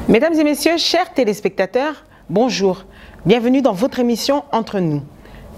Mesdames et messieurs, chers téléspectateurs, bonjour. Bienvenue dans votre émission Entre nous.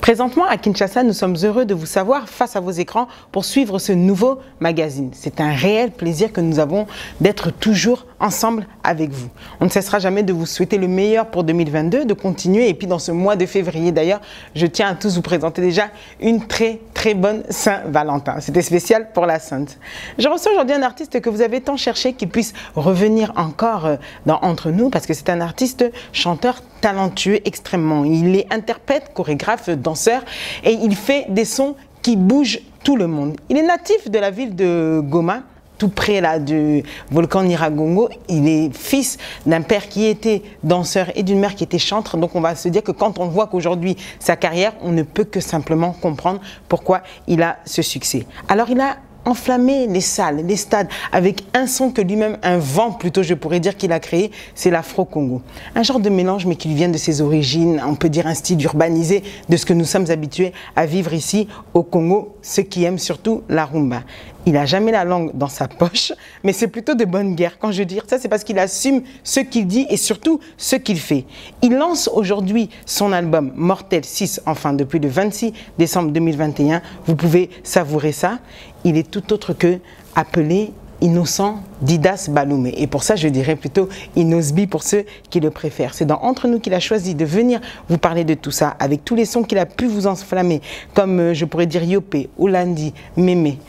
Présentement à Kinshasa, nous sommes heureux de vous savoir face à vos écrans pour suivre ce nouveau magazine. C'est un réel plaisir que nous avons d'être toujours ensemble avec vous. On ne cessera jamais de vous souhaiter le meilleur pour 2022, de continuer. Et puis dans ce mois de février d'ailleurs, je tiens à tous vous présenter déjà une très bonne Saint-Valentin. C'était spécial pour la Sainte. Je reçois aujourd'hui un artiste que vous avez tant cherché qu'il puisse revenir encore dans Entre nous parce que c'est un artiste chanteur talentueux extrêmement. Il est interprète, chorégraphe, danseur et il fait des sons qui bougent tout le monde. Il est natif de la ville de Goma, tout près là du volcan Nyiragongo. Il est fils d'un père qui était danseur et d'une mère qui était chantre. Donc on va se dire que quand on voit qu'aujourd'hui sa carrière, on ne peut que simplement comprendre pourquoi il a ce succès. Alors il a enflammé les salles, les stades, avec un son que lui-même, un vent plutôt, je pourrais dire qu'il a créé, c'est l'Afro-Congo. Un genre de mélange, mais qui lui vient de ses origines, on peut dire un style urbanisé de ce que nous sommes habitués à vivre ici au Congo, ceux qui aiment surtout la rumba. Il n'a jamais la langue dans sa poche, mais c'est plutôt de bonne guerre. Quand je dis ça, c'est parce qu'il assume ce qu'il dit et surtout ce qu'il fait. Il lance aujourd'hui son album Mortel 6, enfin depuis le 26 décembre 2021. Vous pouvez savourer ça. Il est tout autre que appelé Innocent Didas Baloumé. Et pour ça, je dirais plutôt Inosbi pour ceux qui le préfèrent. C'est dans Entre nous qu'il a choisi de venir vous parler de tout ça, avec tous les sons qu'il a pu vous enflammer, comme je pourrais dire Yopé, Oulandi, Mémé.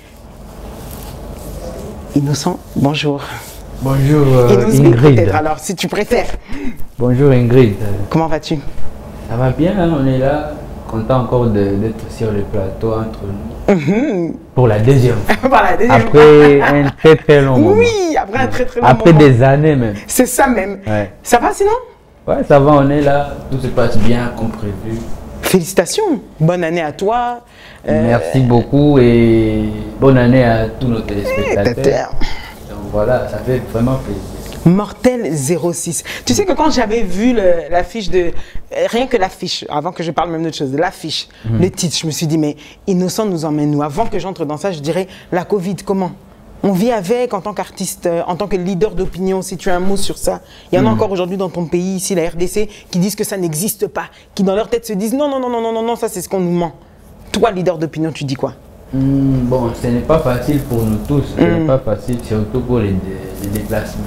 Innocent, bonjour. Bonjour Ingrid. Alors, si tu préfères. Bonjour Ingrid. Comment vas-tu? Ça va bien, hein, on est là, content encore d'être sur le plateau entre nous. Pour la deuxième fois. Voilà, après un très long moment. Oui, après un très long après moment. Des années même. C'est ça même. Ouais. Ça va sinon? Ouais, ça va, on est là, tout se passe bien comme prévu. Félicitations, bonne année à toi. Merci beaucoup et bonne année à tous nos téléspectateurs. Donc voilà, ça fait vraiment plaisir. Mortel 06. Tu sais que quand j'avais vu l'affiche de... Rien que l'affiche, avant que je parle même d'autre chose, de l'affiche, le titre, je me suis dit, mais Innocent nous emmène nous. Avant que j'entre dans ça, je dirais, la Covid, comment? On vit avec en tant qu'artiste, en tant que leader d'opinion, si tu as un mot sur ça. Il y en a encore aujourd'hui dans ton pays, ici, la RDC, qui disent que ça n'existe pas, qui dans leur tête se disent, non, ça c'est ce qu'on nous ment. Toi, leader d'opinion, tu dis quoi? Bon, ce n'est pas facile pour nous tous, ce n'est pas facile, surtout pour les déplacements.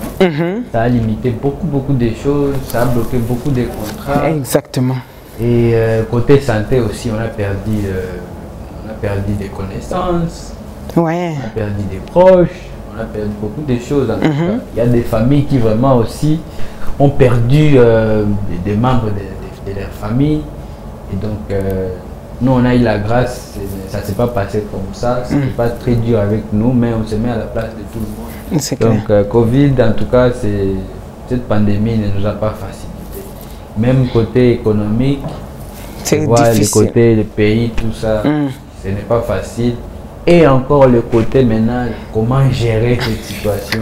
Ça a limité beaucoup de choses, ça a bloqué beaucoup de contrats. Exactement. Et côté santé aussi, on a perdu des connaissances, ouais. On a perdu des proches, on a perdu beaucoup de choses. En tout cas. Il y a des familles qui vraiment aussi ont perdu des membres de leur famille. Et donc, nous, on a eu la grâce, ça ne s'est pas passé comme ça, ce n'est pas très dur avec nous, mais on se met à la place de tout le monde. Donc, Covid, en tout cas, cette pandémie ne nous a pas facilité. Même côté économique, tu vois, le côté des pays, tout ça, ce n'est pas facile. Et encore le côté maintenant, comment gérer cette situation,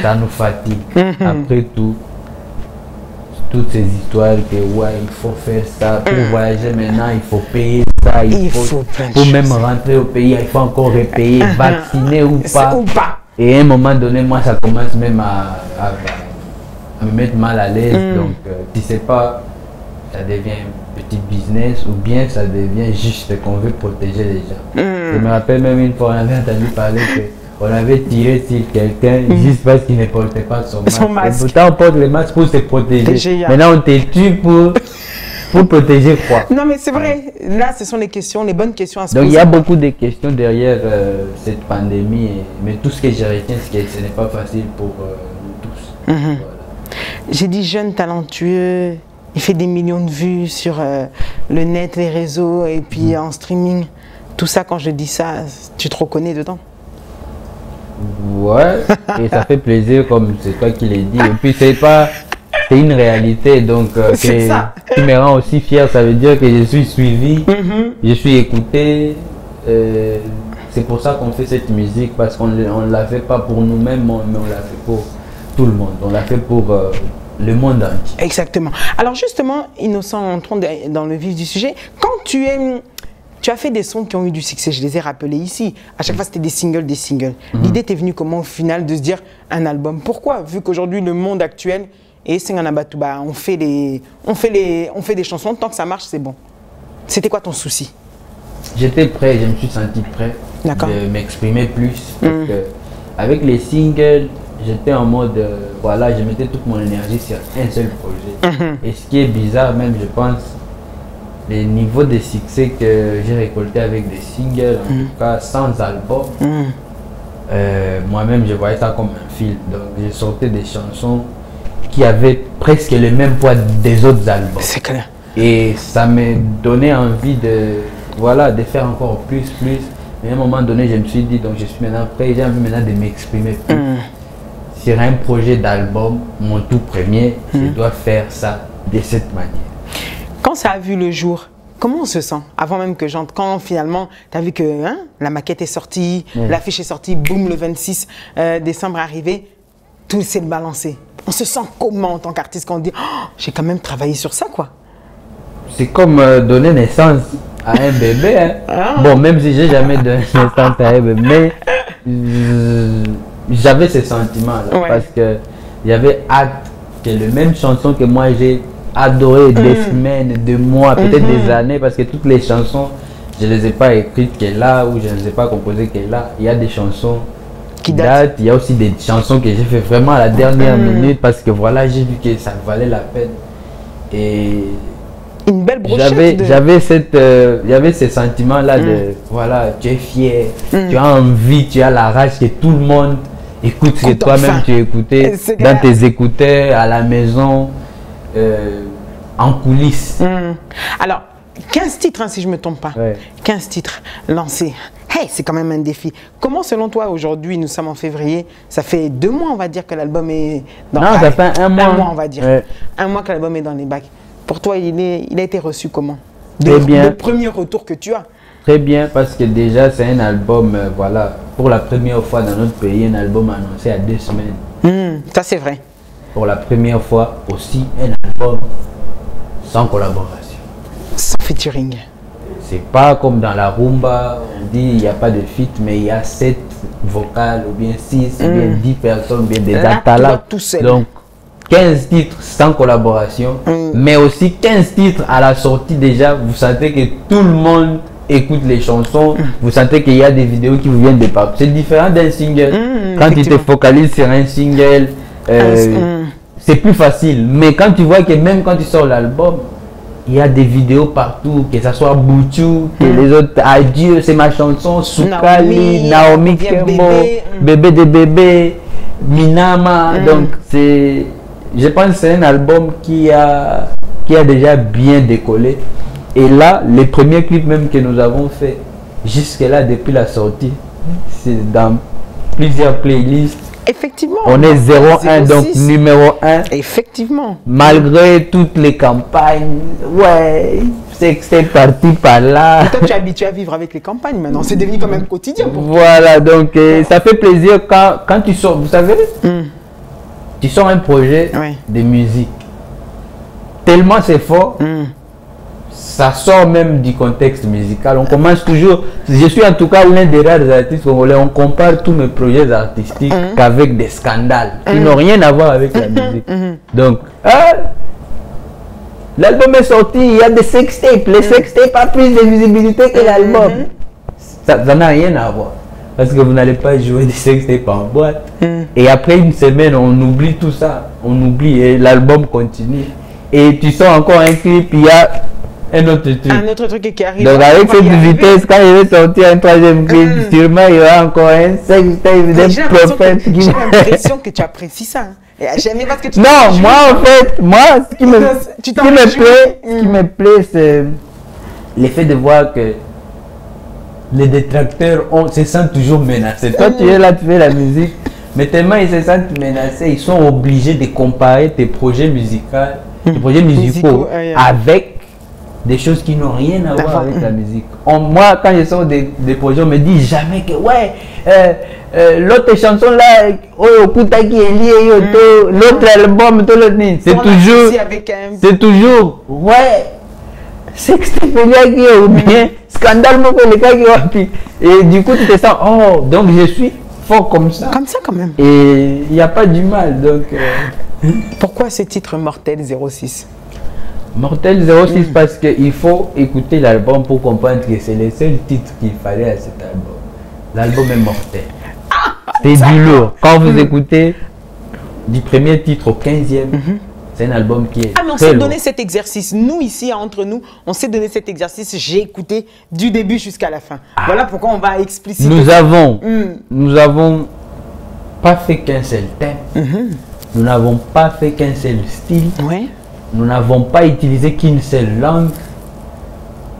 ça nous fatigue. Après tout, toutes ces histoires que ouais, il faut faire ça, pour voyager maintenant, il faut payer ça, il faut pour même rentrer au pays, il faut encore repayer, vacciner ou pas. Et à un moment donné, moi, ça commence même à me mettre mal à l'aise. Donc, tu sais pas, ça devient un petit business ou bien ça devient juste qu'on veut protéger les gens. Je me rappelle même une fois, on avait entendu parler que on avait tiré sur quelqu'un juste parce qu'il ne portait pas son masque. Et pourtant, on porte le masque pour se protéger. Maintenant, on te tue pour protéger quoi? Non, mais c'est vrai. Là, ce sont les questions, les bonnes questions à se poser. Donc, il y a beaucoup de questions derrière cette pandémie. Mais tout ce que je retiens, c'est que ce n'est pas facile pour nous tous. Voilà. J'ai dit jeune, talentueux. Il fait des millions de vues sur le net, les réseaux et puis en streaming. Tout ça, quand je dis ça, tu te reconnais dedans? Ouais, et ça fait plaisir comme c'est toi qui l'as dit. Et puis c'est une réalité, donc qui me rend aussi fier. Ça veut dire que je suis suivi, je suis écouté. C'est pour ça qu'on fait cette musique, parce qu'on ne la fait pas pour nous-mêmes, mais on la fait pour tout le monde. On la fait pour le monde entier. Exactement. Alors justement, Innocent, entrons dans le vif du sujet. Quand tu as fait des sons qui ont eu du succès, je les ai rappelés ici. À chaque fois, c'était des singles. L'idée t'est venue comment au final de se dire un album? Pourquoi? Vu qu'aujourd'hui, le monde actuel, et Senganabatuba, on fait des chansons, tant que ça marche, c'est bon. C'était quoi ton souci? J'étais prêt, je me suis senti prêt de m'exprimer plus. Parce que avec les singles, j'étais en mode, voilà, je mettais toute mon énergie sur un seul projet. Et ce qui est bizarre même, je pense, les niveaux de succès que j'ai récolté avec des singles, en tout cas sans album, moi-même je voyais ça comme un film. Donc j'ai sorti des chansons qui avaient presque le même poids des autres albums. C'est clair. Et ça me donnait envie de faire encore plus. Mais à un moment donné, je me suis dit, donc je suis maintenant prêt, j'ai envie maintenant de m'exprimer plus. Sur un projet d'album, mon tout premier, je dois faire ça de cette manière. Quand ça a vu le jour, comment on se sent? Avant même que j'entre, quand finalement, tu as vu que la maquette est sortie, l'affiche est sortie, boum, le 26 décembre arrivé, tout s'est balancé. On se sent comment en tant qu'artiste quand on dit oh, j'ai quand même travaillé sur ça, quoi? C'est comme donner naissance à un bébé. Bon, même si j'ai jamais donné naissance à un bébé, mais j'avais ce sentiment-là parce que j'avais hâte que les mêmes chansons que moi j'ai adoré des semaines, des mois, peut-être des années, parce que toutes les chansons, je ne les ai pas écrites qu'elle là ou je ne les ai pas composées qu'elle là. Il y a des chansons qui datent, il y a aussi des chansons que j'ai fait vraiment à la dernière minute parce que voilà, j'ai vu que ça valait la peine. Et une belle brochette. J'avais ce sentiment-là de voilà, tu es fier, tu as envie, tu as la rage que tout le monde écoute ce que toi-même tu écoutais dans tes écouteurs, à la maison. En coulisses. Alors, 15 titres, hein, si je ne me trompe pas. 15 titres lancés. Hey, c'est quand même un défi. Comment, selon toi, aujourd'hui, nous sommes en février, ça fait 2 mois, on va dire, que l'album est dans... Non, ça fait un mois. Un mois, on va dire. Un mois que l'album est dans les bacs. Pour toi, il a été reçu comment? Très bien. Le premier retour que tu as. Très bien, parce que déjà, c'est un album, voilà, pour la première fois dans notre pays, un album annoncé à 2 semaines. Ça, c'est vrai. Pour la première fois aussi, un album sans collaboration. Sans featuring. C'est pas comme dans la rumba, on dit il n'y a pas de feat, mais il y a 7 vocales, ou bien 6, ou bien 10 personnes, ou bien des atalas. Donc, 15 titres sans collaboration, mais aussi 15 titres à la sortie déjà. Vous sentez que tout le monde écoute les chansons, vous sentez qu'il y a des vidéos qui vous viennent de partout. C'est différent d'un single. Quand tu te focalises sur un single, c'est plus facile. Mais quand tu vois que même quand tu sors l'album, il y a des vidéos partout, que ce soit Bouchou, que les autres, Adieu, c'est ma chanson, Soukali, Naomi Kembo, Bébé de Bébé, Minama. Donc, je pense que c'est un album qui a déjà bien décollé. Et là, les premiers clips même que nous avons fait, jusque-là, depuis la sortie, c'est dans plusieurs playlists. Effectivement. On est 01, donc numéro 1. Effectivement. Malgré toutes les campagnes, ouais, c'est parti par là. Et toi, tu es habitué à vivre avec les campagnes maintenant. C'est devenu quand même quotidien pour toi. Voilà, donc ça fait plaisir quand tu sors, vous savez, tu sors un projet de musique. Tellement c'est fort. Ça sort même du contexte musical. On commence toujours, je suis en tout cas l'un des rares artistes congolais, on compare tous mes projets artistiques qu'avec des scandales qui n'ont rien à voir avec la musique. Donc, l'album est sorti, il y a des sextapes. Les sextapes ont plus de visibilité que l'album. Ça n'a rien à voir. Parce que vous n'allez pas jouer des sextapes en boîte. Et après une semaine, on oublie tout ça. On oublie et l'album continue. Et tu sors encore un clip, il y a un autre truc qui arrive. Donc avec cette vitesse, quand il va sortir un 3e clip, sûrement il y aura encore un sextape des prophètes. J'ai l'impression que tu apprécies ça. Jamais parce que tu non, moi en fait, ce qui me plaît, c'est l'effet de voir que les détracteurs se sentent toujours menacés. Toi tu es là, tu fais la musique, mais tellement ils se sentent menacés, ils sont obligés de comparer tes projets musicaux avec des choses qui n'ont rien à voir avec la musique. Moi, quand je sors des projets, on me dit jamais que ouais, l'autre chanson là, l'autre album, c'est toujours ouais, sextapes ou bien scandale, et du coup tu te sens oh, donc je suis fort comme ça. Comme ça quand même. Et il n'y a pas du mal, donc Pourquoi ce titre Mortel 06? Mortel 06 parce qu'il faut écouter l'album pour comprendre que c'est le seul titre qu'il fallait à cet album. L'album est mortel. C'est du lourd. Quand vous écoutez du premier titre au 15e, c'est un album qui est mais on s'est donné cet exercice. Nous, ici, entre nous, on s'est donné cet exercice. J'ai écouté du début jusqu'à la fin. Voilà pourquoi on va expliciter. Nous avons pas fait qu'un seul thème. Nous n'avons pas fait qu'un seul style. Oui. Nous n'avons pas utilisé qu'une seule langue.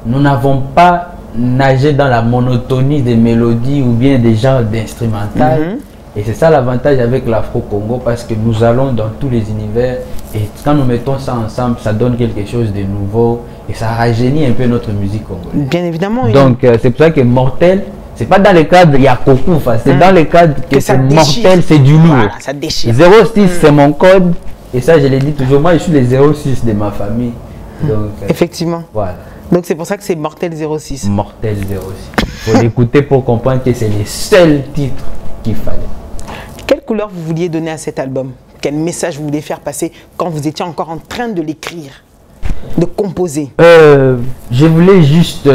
Nous n'avons pas nagé dans la monotonie des mélodies ou bien des genres d'instrumental. Et c'est ça l'avantage avec l'Afro-Congo parce que nous allons dans tous les univers et quand nous mettons ça ensemble, ça donne quelque chose de nouveau et ça rajeunit un peu notre musique congolaise. Bien évidemment. Donc c'est pour ça que Mortel, c'est pas dans le cadre il y a Kokou, c'est dans le cadre que c'est Mortel, c'est du lourd. Voilà, ça déchire. 06 c'est mon code et ça je l'ai dit toujours, moi je suis le 06 de ma famille. Donc, effectivement. Voilà. Donc c'est pour ça que c'est Mortel 06. Mortel 06. Il faut l'écouter pour comprendre que c'est le seul titre qu'il fallait. Quelle couleur vous vouliez donner à cet album? Quel message vous vouliez faire passer quand vous étiez encore en train de l'écrire, de composer? Je voulais juste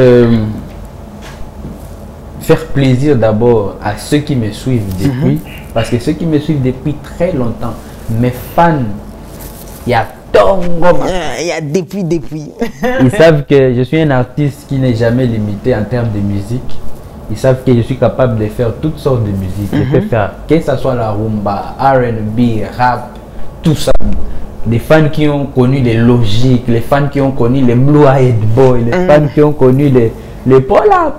faire plaisir d'abord à ceux qui me suivent depuis, parce que ceux qui me suivent depuis très longtemps, mes fans, il y a il y a depuis. Ils savent que je suis un artiste qui n'est jamais limité en termes de musique. Ils savent que je suis capable de faire toutes sortes de musique. Je peux faire, que ce soit la rumba, R&B, rap, tout ça. Des fans qui ont connu les logiques, les fans qui ont connu les Blue Eyed Boys, les fans qui ont connu les Pola,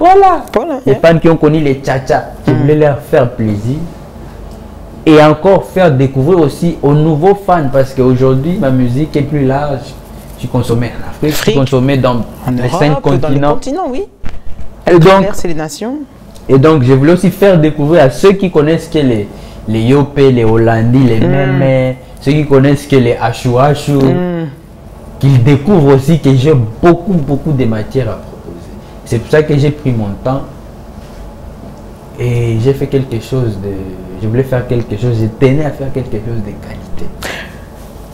les fans qui ont connu les Cha-Cha. Je voulais leur faire plaisir. Et encore faire découvrir aussi aux nouveaux fans parce qu'aujourd'hui ma musique est plus large. Je suis consommé en Afrique, je suis consommé dans les 5 continents. Dans les continents, oui. Et donc, c'est les nations. Et donc je voulais aussi faire découvrir à ceux qui connaissent que les Yopé, les Hollandais, les Mémé, ceux qui connaissent que les Achou, qu'ils découvrent aussi que j'ai beaucoup de matière à proposer. C'est pour ça que j'ai pris mon temps et j'ai fait quelque chose de... Je voulais faire quelque chose, je tenais à faire quelque chose de qualité.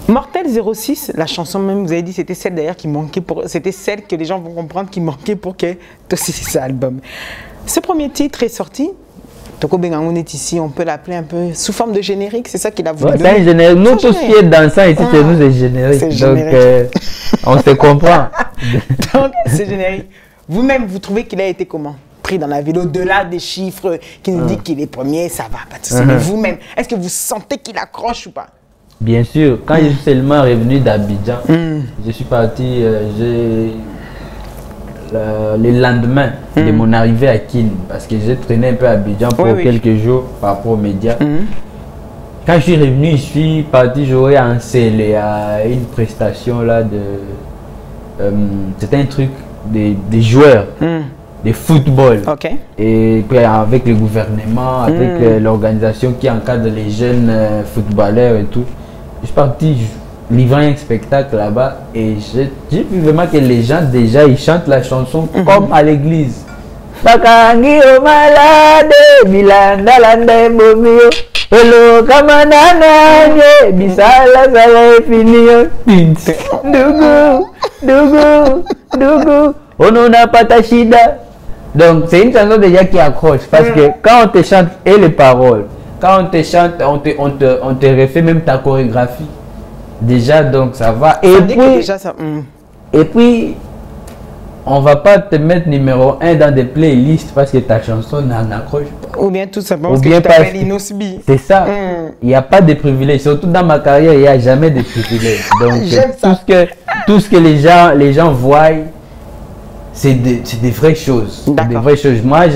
Mortel 06, la chanson même, vous avez dit, c'était celle d'ailleurs qui manquait pour... C'était celle que les gens vont comprendre qui manquait pour que aussi cet album. Ce premier titre est sorti. Toko Bengangoun est ici, on peut l'appeler un peu sous forme de générique, c'est ça qu'il a voulu. C'est un générique. Nous, tout ce qui est dansant ici, chez nous, c'est générique. Donc, on se comprend. Donc, c'est générique. Vous-même, vous trouvez qu'il a été comment? Pris dans la ville, au-delà des chiffres qui nous disent qu'il est premier, ça va, pas de souci. Mais vous-même, est-ce que vous sentez qu'il accroche ou pas? Bien sûr, quand je suis seulement revenu d'Abidjan, je suis parti, le lendemain de mon arrivée à Kin, parce que j'ai traîné un peu à Abidjan pour quelques jours par rapport aux médias. Quand je suis revenu, je suis parti jouer à Ansele, à une prestation là de... c'était un truc des joueurs. De football. Et puis avec le gouvernement, avec l'organisation qui encadre les jeunes footballeurs et tout. Je suis parti livrer un spectacle là-bas et j'ai vu vraiment que les gens déjà ils chantent la chanson comme à l'église. Donc c'est une chanson déjà qui accroche parce que quand on te chante et les paroles, quand on te chante, on te refait même ta chorégraphie. Déjà donc ça va. Et puis on va pas te mettre numéro 1 dans des playlists parce que ta chanson n'en accroche pas. Ou bien tout simplement parce que tu t'appelles Inosbi. C'est ça. Il n'y a pas de privilèges. Surtout dans ma carrière, il n'y a jamais de privilèges. Donc tout ce que les gens voient, c'est des vraies choses. Des vraies choses. Moi,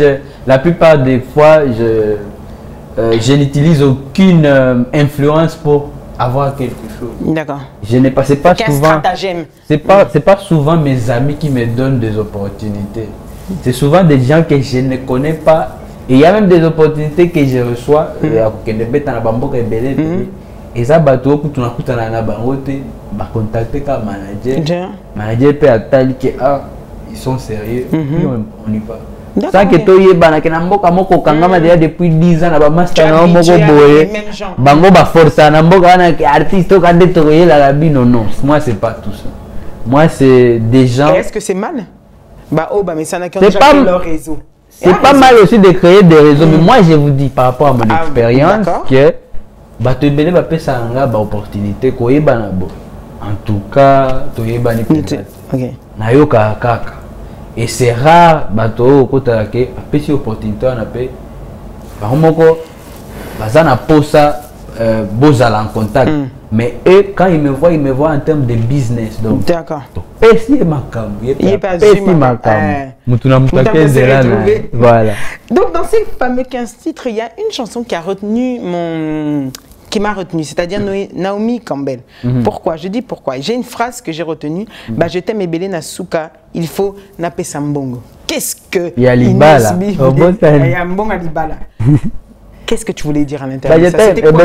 la plupart des fois, je n'utilise aucune influence pour avoir quelque chose. D'accord. Je n'ai pas, c'est pas souvent. C'est pas souvent mes amis qui me donnent des opportunités. C'est souvent des gens que je ne connais pas. Et il y a même des opportunités que je reçois. Et ça, contacter comme manager. Manager peut attendre que ils sont sérieux. Puis on y va. Sans que tu aies banane, que n'amboka moko kangama déjà depuis 10 ans, na ba master na moko boye. Bango ba force na mboka na artiste ka détruire la vie, non. Moi c'est pas tout ça. Moi c'est des gens. Est-ce que c'est mal? Bah oh bah mais ça n'a qu'un déjà créé leur réseau. C'est pas mal aussi de créer des réseaux, mais moi je vous dis par rapport à mon expérience que bah tu bene ba pesa nga ba opportunité ko yeba na bo. En tout cas, tu yeba ni peut-être. OK. Na yoka kaka. Et c'est rare bato kota ke apesi opportunité na pe. Ba moko bazana posa bozala en contact. Mais eux, quand ils me voient en termes de business. Donc, d'accord. Il est pas voilà. Donc, dans ces fameux 15 titres, il y a une chanson qui a retenu qui m'a retenu, c'est-à-dire Naomi Campbell. Pourquoi? Je dis pourquoi. J'ai une phrase que j'ai retenue. Bah, je t'aime Ebele Nasuka, il faut nape sambongo. Qu'est-ce que il y a l'Ibala. Il y a Mbonga l'Ibala. Qu'est-ce que tu voulais dire à l'intérieur de ça? C'était quoi?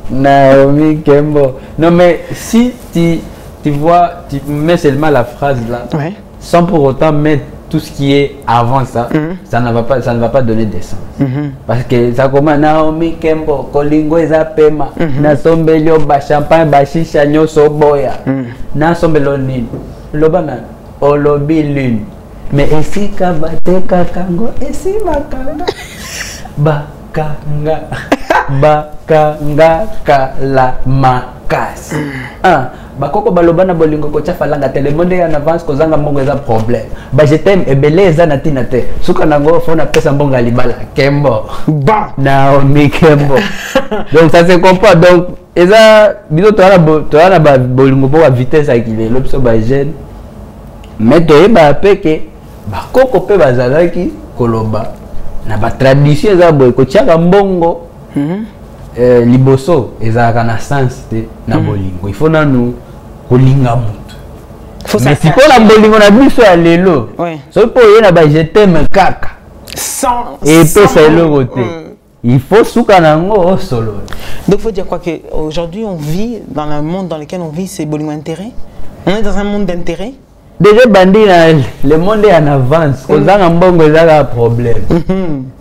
Naomi Kembo. Non mais si tu vois, tu mets seulement la phrase là, sans pour autant mettre tout ce qui est avant ça, ça ne va pas donner de sens. Parce que ça commence Naomi Kembo, Kolingo Ezapema, Nasombelio ba champagne ba shisha nyoso boya. Nasombelo nini? Lobana Olobi lune. Mais ici kabateka kango, ici bakanga. Bakanga kala makas. Bakoko balobana bolingo ko tchafalanga te le monde en avance kozanga mbongo eza problème. Ba je t'aime ebele eza na tina te. Suka nango fona pesa mbonga libala Kembo. Ba Naomi Kembo. Donc ça se comprend. Donc eza biso to ana ba bolingo po vitesse akile lobso ba jeune. Mais toyeba pe ke bakoko pe bazalaki koloba na ba tradition eza boye ko tiaka mbongo liboso ezalaka na sens te na bolingo il faut nanu kolinga mutu mais siko na bolingo na biso ya lelo soki po ye na ba je t'aime kaka sans epesa eloko te il faut suka nango solo. Donc il faut dire quoi, que aujourd'hui on vit dans le monde dans lequel on vit, c'est bolingo intérêt, on est dans un monde d'intérêt. Déjà bandit le monde est en avance, on a un bon problème.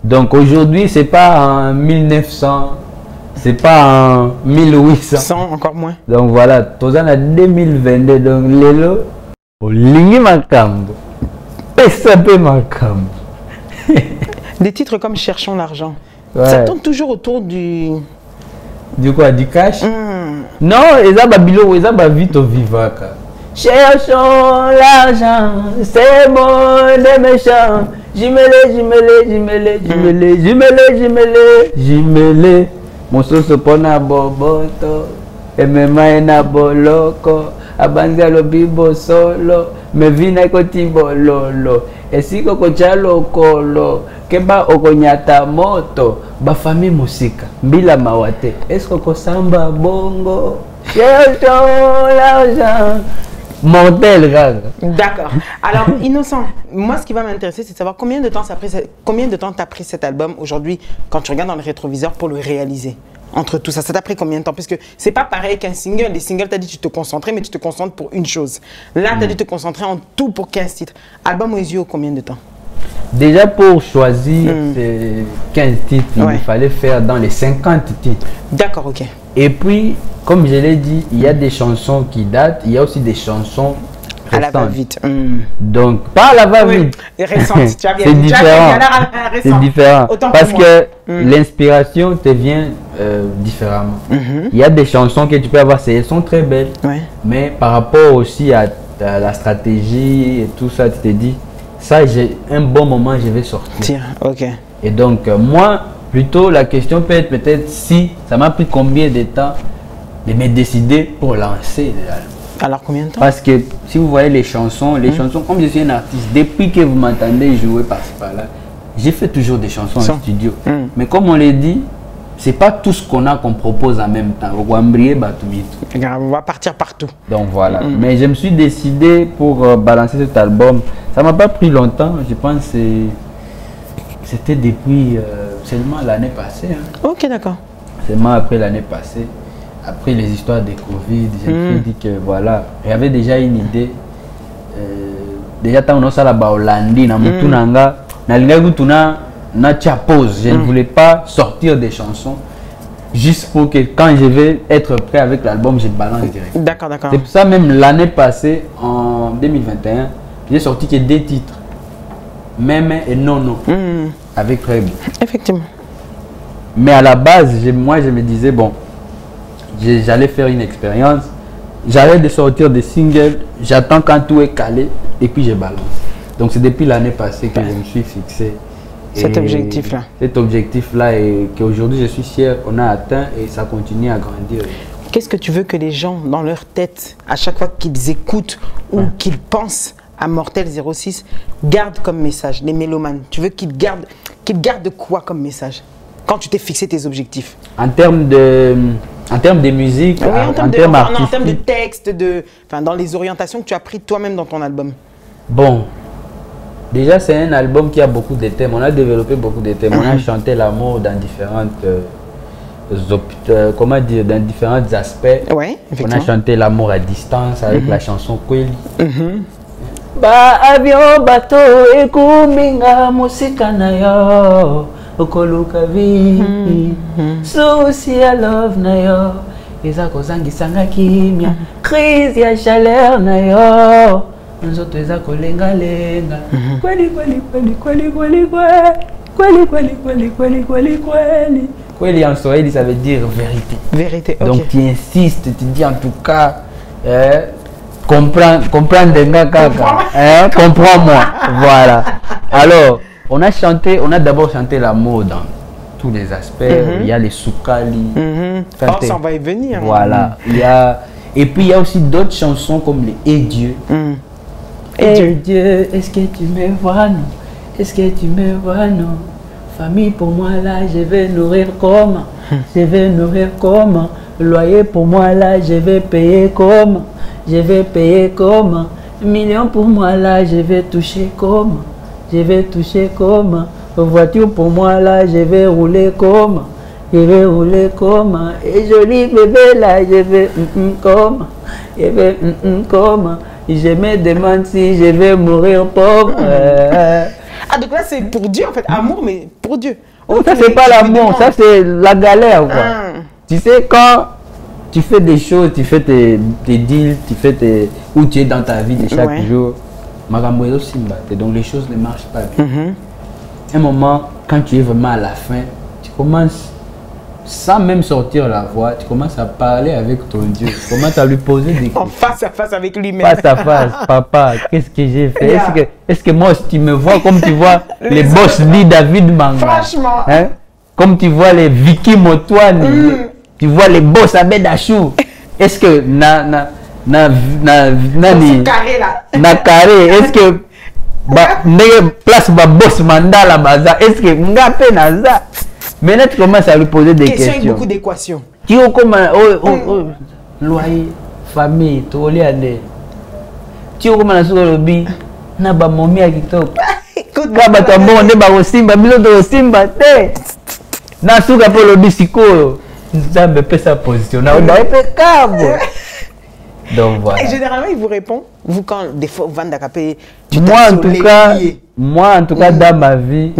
Donc aujourd'hui c'est pas en 1900, c'est pas en 1800, 100 encore moins. Donc voilà, tous en 2022, donc lelo olingi makambo, pesa pe makambo. Des titres comme Cherchons l'argent, ça tourne toujours autour du quoi, du cash. Non, eza babilo, eza ba vite vivaka. Cherchons l'argent, c'est bon des méchants. Jimele. Mon soso pona boboto, emema na boloko, abanzi alobibo solo, me vina koti bololo, esiko kochalo kolo, keba okonyata moto, ba famille musika, mbila mawate, esko kosamba bongo, cherchons l'argent. Mortel, d'accord. Alors, Innocent, moi, ce qui va m'intéresser, c'est de savoir combien de temps t'as pris cet album aujourd'hui, quand tu regardes dans le rétroviseur, pour le réaliser. Entre tout ça, ça t'a pris combien de temps? Parce que c'est pas pareil qu'un single. Les singles, t'as dit tu te concentrais, mais tu te concentres pour une chose. Là, t'as dit te concentrer en tout pour 15 titres. Album Oezio, combien de temps? Déjà, pour choisir ces 15 titres, il fallait faire dans les 50 titres. D'accord, ok. Et puis, comme je l'ai dit, il y a des chansons qui datent, il y a aussi des chansons récentes. À la va-vite. Donc, pas à la va-vite. Récentes, c'est différent. C'est différent. Parce que l'inspiration te vient différemment. Il y a des chansons que tu peux avoir, elles sont très belles. Mais par rapport aussi à la stratégie et tout ça, tu te dis, ça, j'ai un bon moment, je vais sortir. Ok. Et donc, moi, plutôt, la question peut être peut-être si ça m'a pris combien de temps de me décider pour lancer l'album. Alors, combien de temps? Parce que si vous voyez les chansons, comme je suis un artiste, depuis que vous m'entendez jouer par-ci par-là, j'ai fait toujours des chansons en studio. Mais comme on l'a dit, c'est pas tout ce qu'on propose en même temps. On va partir partout. Donc voilà. Mais je me suis décidé pour balancer cet album. Ça m'a pas pris longtemps. Je pense que c'était depuis seulement l'année passée. Ok, d'accord. Seulement après l'année passée. après les histoires de Covid, je me suis dit que voilà, j'avais déjà une idée. Déjà, quand on a la Baolandi, na mutunanga, na lingagutuna, na pause. Je ne voulais pas sortir des chansons juste pour que quand je vais être prêt avec l'album, je balance direct. D'accord, d'accord. C'est pour ça même l'année passée, en 2021, j'ai sorti que 2 titres. Même et non, non. Avec Reb. Effectivement. Mais à la base, moi je me disais, bon, j'allais faire une expérience. J'arrête de sortir des singles, j'attends quand tout est calé et puis je balance. Donc c'est depuis l'année passée que je me suis fixé cet objectif-là. Cet objectif-là et qu'aujourd'hui je suis fier qu'on a atteint et ça continue à grandir. Qu'est-ce que tu veux que les gens dans leur tête, à chaque fois qu'ils écoutent ou qu'ils pensent à Mortel 06, gardent comme message, les mélomanes? Tu veux qu'ils gardent quoi comme message quand tu t'es fixé tes objectifs? En termes de musique, oui, en termes artistiques. En termes de texte, dans les orientations que tu as prises toi-même dans ton album. Bon, déjà c'est un album qui a beaucoup de thèmes. On a développé beaucoup de thèmes. On a chanté l'amour dans différentes, dans différents aspects. Ouais, on a chanté l'amour à distance avec la chanson Kweli. Ba avion bateau ekuminga musika na yo. Okoluka vi souci ya love na yo eza kozangisanga kimia crise ya chaleur na yo nzoto eza kolengalenga kweli kweli kweli kweli kweli kweli kweli kweli kweli kweli kweli kweli en swahili ça veut dire vérité. Vérité, ok. Donc tu insistes, tu dis en tout cas comprends comprends-moi. Voilà. Alors on a d'abord chanté l'amour dans tous les aspects. Il y a les soukali. Ça va y venir. Voilà. Et puis il y a aussi d'autres chansons comme les Et Dieu. Et Dieu, est-ce que tu me vois, non? Est-ce que tu me vois, non? Famille pour moi là, je vais nourrir comment? Je vais nourrir comment? Loyer pour moi là, je vais payer comment? Je vais payer comment? Millions pour moi là, je vais toucher comment? Je vais toucher comment? Voiture pour moi là, je vais rouler comment? Je vais rouler comment? Et joli bébé là, je vais comment? Je vais comment? Je me demande si je vais mourir pauvre. Ah donc là c'est pour Dieu en fait, amour mais pour Dieu. Oh, ça c'est pas l'amour, ça c'est la galère quoi. Tu sais quand tu fais des choses, tu fais tes deals, tu fais où tu es dans ta vie de chaque jour. Donc les choses ne marchent pas bien. Un moment, quand tu es vraiment à la fin, tu commences, sans même sortir la voix, tu commences à parler avec ton Dieu. Tu commences à lui poser des questions. En face à face avec lui-même. Face à face, papa, qu'est-ce que j'ai fait? Est-ce que moi, si tu me vois comme tu vois les boss dit David Manga, franchement, hein? Comme tu vois les Vicky Motouani, tu vois les boss Abed Achou, est-ce que carré là. Carré, est-ce que place ba boss mandala baza, est-ce que ngape naza? Maintenant tu commences à lui poser des questions. Avec beaucoup d'équations. Tu vois comment loyer, famille, toli ane. Tu vois comment na soko lobi na ba momi ya kitoko. Ka ba tambo nde ba osimba biloto osimba te. Na suka po lobi sikoyo. Nzambe pesa position na ba impeccable. Donc voilà. Et généralement il vous répond, vous quand des fois vous vendez moi en tout cas dans ma vie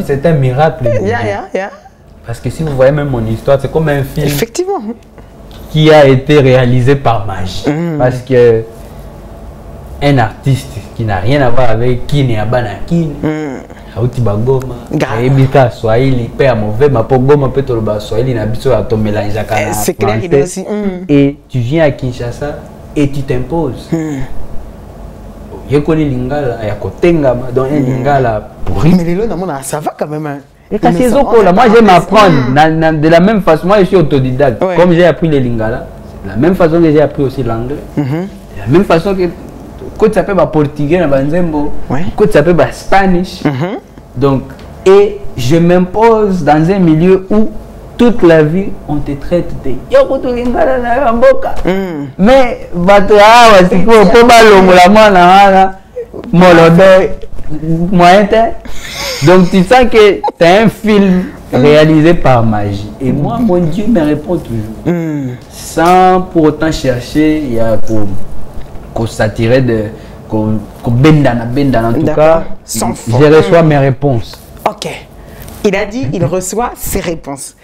c'est un miracle. Parce que si vous voyez même mon histoire, c'est comme un film. Effectivement. Qui a été réalisé par magie. Parce que un artiste qui n'a rien à voir avec Kine Abanakine, Aouti Bagoma, Ebika Swahili, Père mauvais, ma Pogoma peut te Swahili, Nabiso à ton mélange à c'est clair, il est aussi. Et tu viens à Kinshasa et tu t'imposes. Je connais Lingala, il y a Kotenga, donc un Lingala pourri. Mais les lots, ça va quand même. Et quand c'est là, moi j'aime apprendre de la même façon. Moi je suis autodidacte. Comme j'ai appris les Lingala, c'est la même façon que j'ai appris aussi l'anglais. De la même façon que quand tu s'appelle portugais, quand tu s'appelle spanish. Donc, et je m'impose dans un milieu où toute la vie on te traite de Yokoto Lingala na Mboka. Mais bateau c'est quoi pour balongola mana molodo moyen. Donc tu sens que tu as un film réalisé par magie. Et moi, mon Dieu me répond toujours. Sans pour autant chercher, il y a qu'on s'attirait de... qu'on bendana. En tout cas, je reçois mes réponses. Ok. Il a dit, il reçoit ses réponses.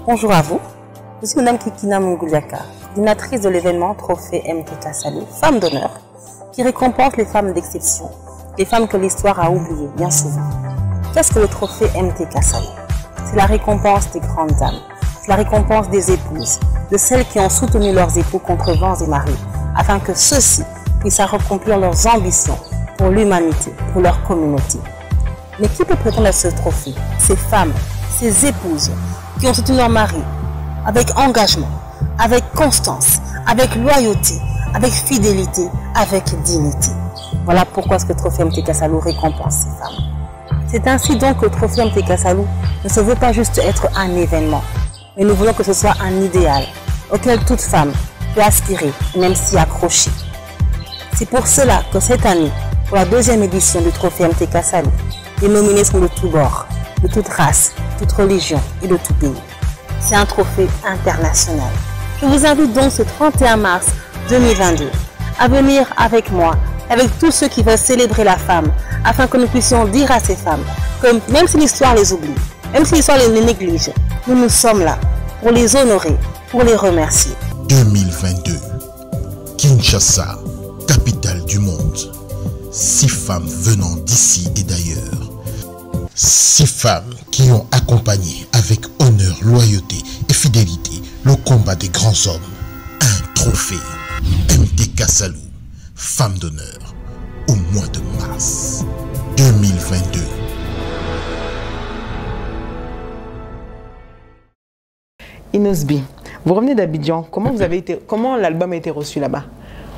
Bonjour à vous, je suis Mme Kikina Mungouliaka, coordinatrice de l'événement Trophée MTK Salou, femme d'honneur, qui récompense les femmes d'exception, les femmes que l'histoire a oubliées bien souvent. Qu'est-ce que le Trophée MTK Salou? C'est la récompense des grandes dames, c'est la récompense des épouses, de celles qui ont soutenu leurs époux contre vents et marées, afin que ceux-ci puissent accomplir leurs ambitions pour l'humanité, pour leur communauté. Mais qui peut prétendre à ce trophée? Ces femmes, ces épouses, qui ont soutenu leur mari avec engagement, avec constance, avec loyauté, avec fidélité, avec dignité. Voilà pourquoi ce que le Trophée MTK Salou récompense ces femmes. C'est ainsi donc que le Trophée MTK Salou ne se veut pas juste être un événement, mais nous voulons que ce soit un idéal auquel toute femme peut aspirer, même s'y accrocher. C'est pour cela que cette année, pour la deuxième édition du Trophée MTK Salou, les nominés sont de tous bords, de toute race, toute religion et de tout pays. C'est un trophée international. Je vous invite donc ce 31 mars 2022 à venir avec moi, avec tous ceux qui veulent célébrer la femme, afin que nous puissions dire à ces femmes que même si l'histoire les oublie, même si l'histoire les néglige, nous sommes là pour les honorer, pour les remercier. 2022, Kinshasa, capitale du monde. 6 femmes venant d'ici et d'ailleurs. 6 femmes qui ont accompagné avec honneur, loyauté et fidélité le combat des grands hommes. Un trophée MTK Salou, femme d'honneur, au mois de mars 2022. Inosbi, vous revenez d'Abidjan. Comment l'album a été reçu là-bas?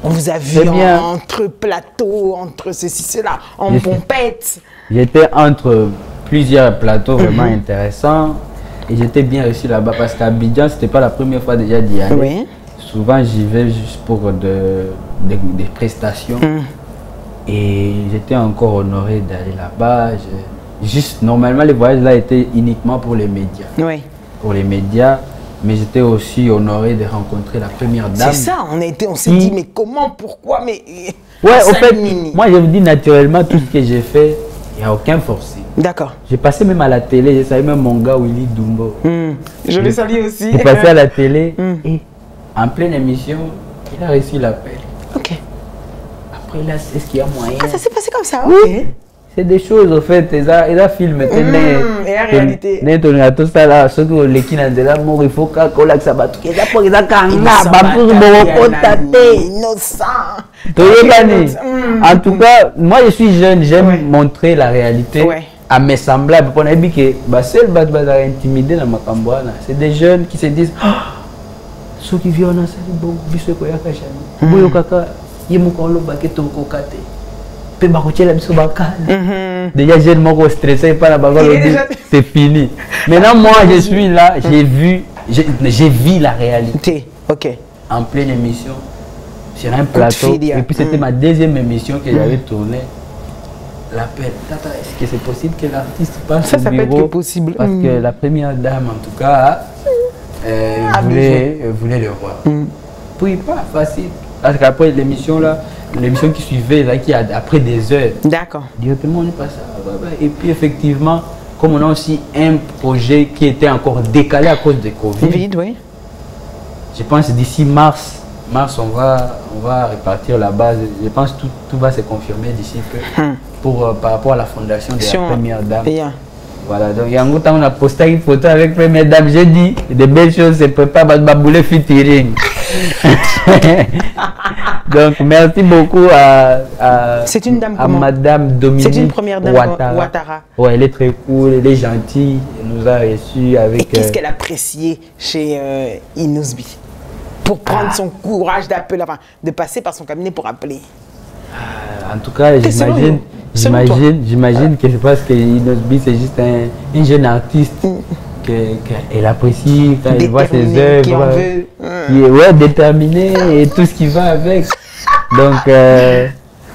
On vous a vu entre plateaux, entre ceci, cela, en pompette. J'étais entre plusieurs plateaux vraiment intéressants et j'étais bien reçu là-bas parce qu'Abidjan, c'était pas la première fois déjà d'y aller. Oui. Souvent, j'y vais juste pour des prestations et j'étais encore honoré d'aller là-bas. Normalement, les voyages là étaient uniquement pour les médias. Oui. Pour les médias. Mais j'étais aussi honoré de rencontrer la première dame. C'est ça, on s'est dit, mais comment, pourquoi, mais... Ouais, au fait, moi je vous dis naturellement, tout ce que j'ai fait, il n'y a aucun forcé. D'accord. J'ai passé même à la télé, j'ai salué même mon gars Willy Dumbo. Je le salue aussi. J'ai passé à la télé et en pleine émission, il a reçu l'appel. Ok. Après, là, est-ce qu'il y a moyen? Ah, ça s'est passé comme ça, oui. Ok. C'est des choses, en fait, et la film. Et la réalité. Tout ça là, ce que les qui n'ont là, il faut qu'on la sabato. Il y a pour les innocent. En tout cas, moi je suis jeune, j'aime montrer la réalité à mes semblables. On a dit que seul intimidé dans ma camboana. C'est des jeunes qui se disent ceux qui viennent en salle, bon, bisous quoi, y'a kaka, y'a mon colo baguette au cocate. Déjà j'ai le stressé par la bagarre, c'est fini. Maintenant moi je suis là, j'ai vu la réalité. Ok. En pleine émission, sur un plateau. Et puis c'était ma deuxième émission que j'avais tournée. L'appel, tata, est-ce que c'est possible que l'artiste passe au bureau? Ça peut être possible. Parce que la première dame en tout cas voulait le voir. Puis pas facile. Parce qu'après l'émission là, l'émission qui suivait, là, qui a après des heures. D'accord. Directement, on est passé. Et puis, effectivement, comme on a aussi un projet qui était encore décalé à cause de Covid. Oui. Je pense d'ici mars, on va répartir la base. Je pense que tout va se confirmer d'ici peu par rapport à la fondation de la première dame. Voilà, donc il y a un temps, on a posté une photo avec première dame. J'ai dit, des belles choses se préparent à Baboulé featuring. Donc merci beaucoup c'est une dame à Madame Dominique. C'est une première dame Ouattara. Ouais, elle est très cool, elle est gentille, elle nous a reçus avec... Et qu'est-ce qu'elle a apprécié chez Inosbi pour prendre son courage d'appeler, enfin, de passer par son cabinet pour appeler? En tout cas, j'imagine que je pense que Inosbi c'est juste un jeune artiste qu'elle apprécie quand elle voit ses œuvres, qui est déterminé et tout ce qui va avec. Donc,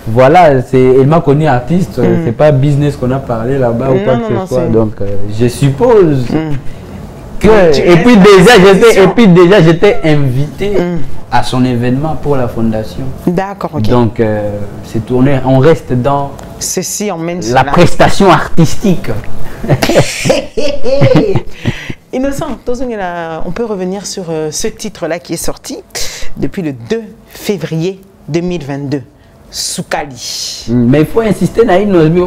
voilà, elle m'a connu artiste, c'est pas business qu'on a parlé là-bas ou quoi que ce soit. Donc, je suppose que... Et puis déjà, j'étais invité à son événement pour la fondation. D'accord, ok. Donc, c'est tourné, on reste dans ceci emmène la prestation artistique. Innocent, on peut revenir sur ce titre-là qui est sorti depuis le 2 février 2022. Soukali. Mais il faut insister dans Inosbi,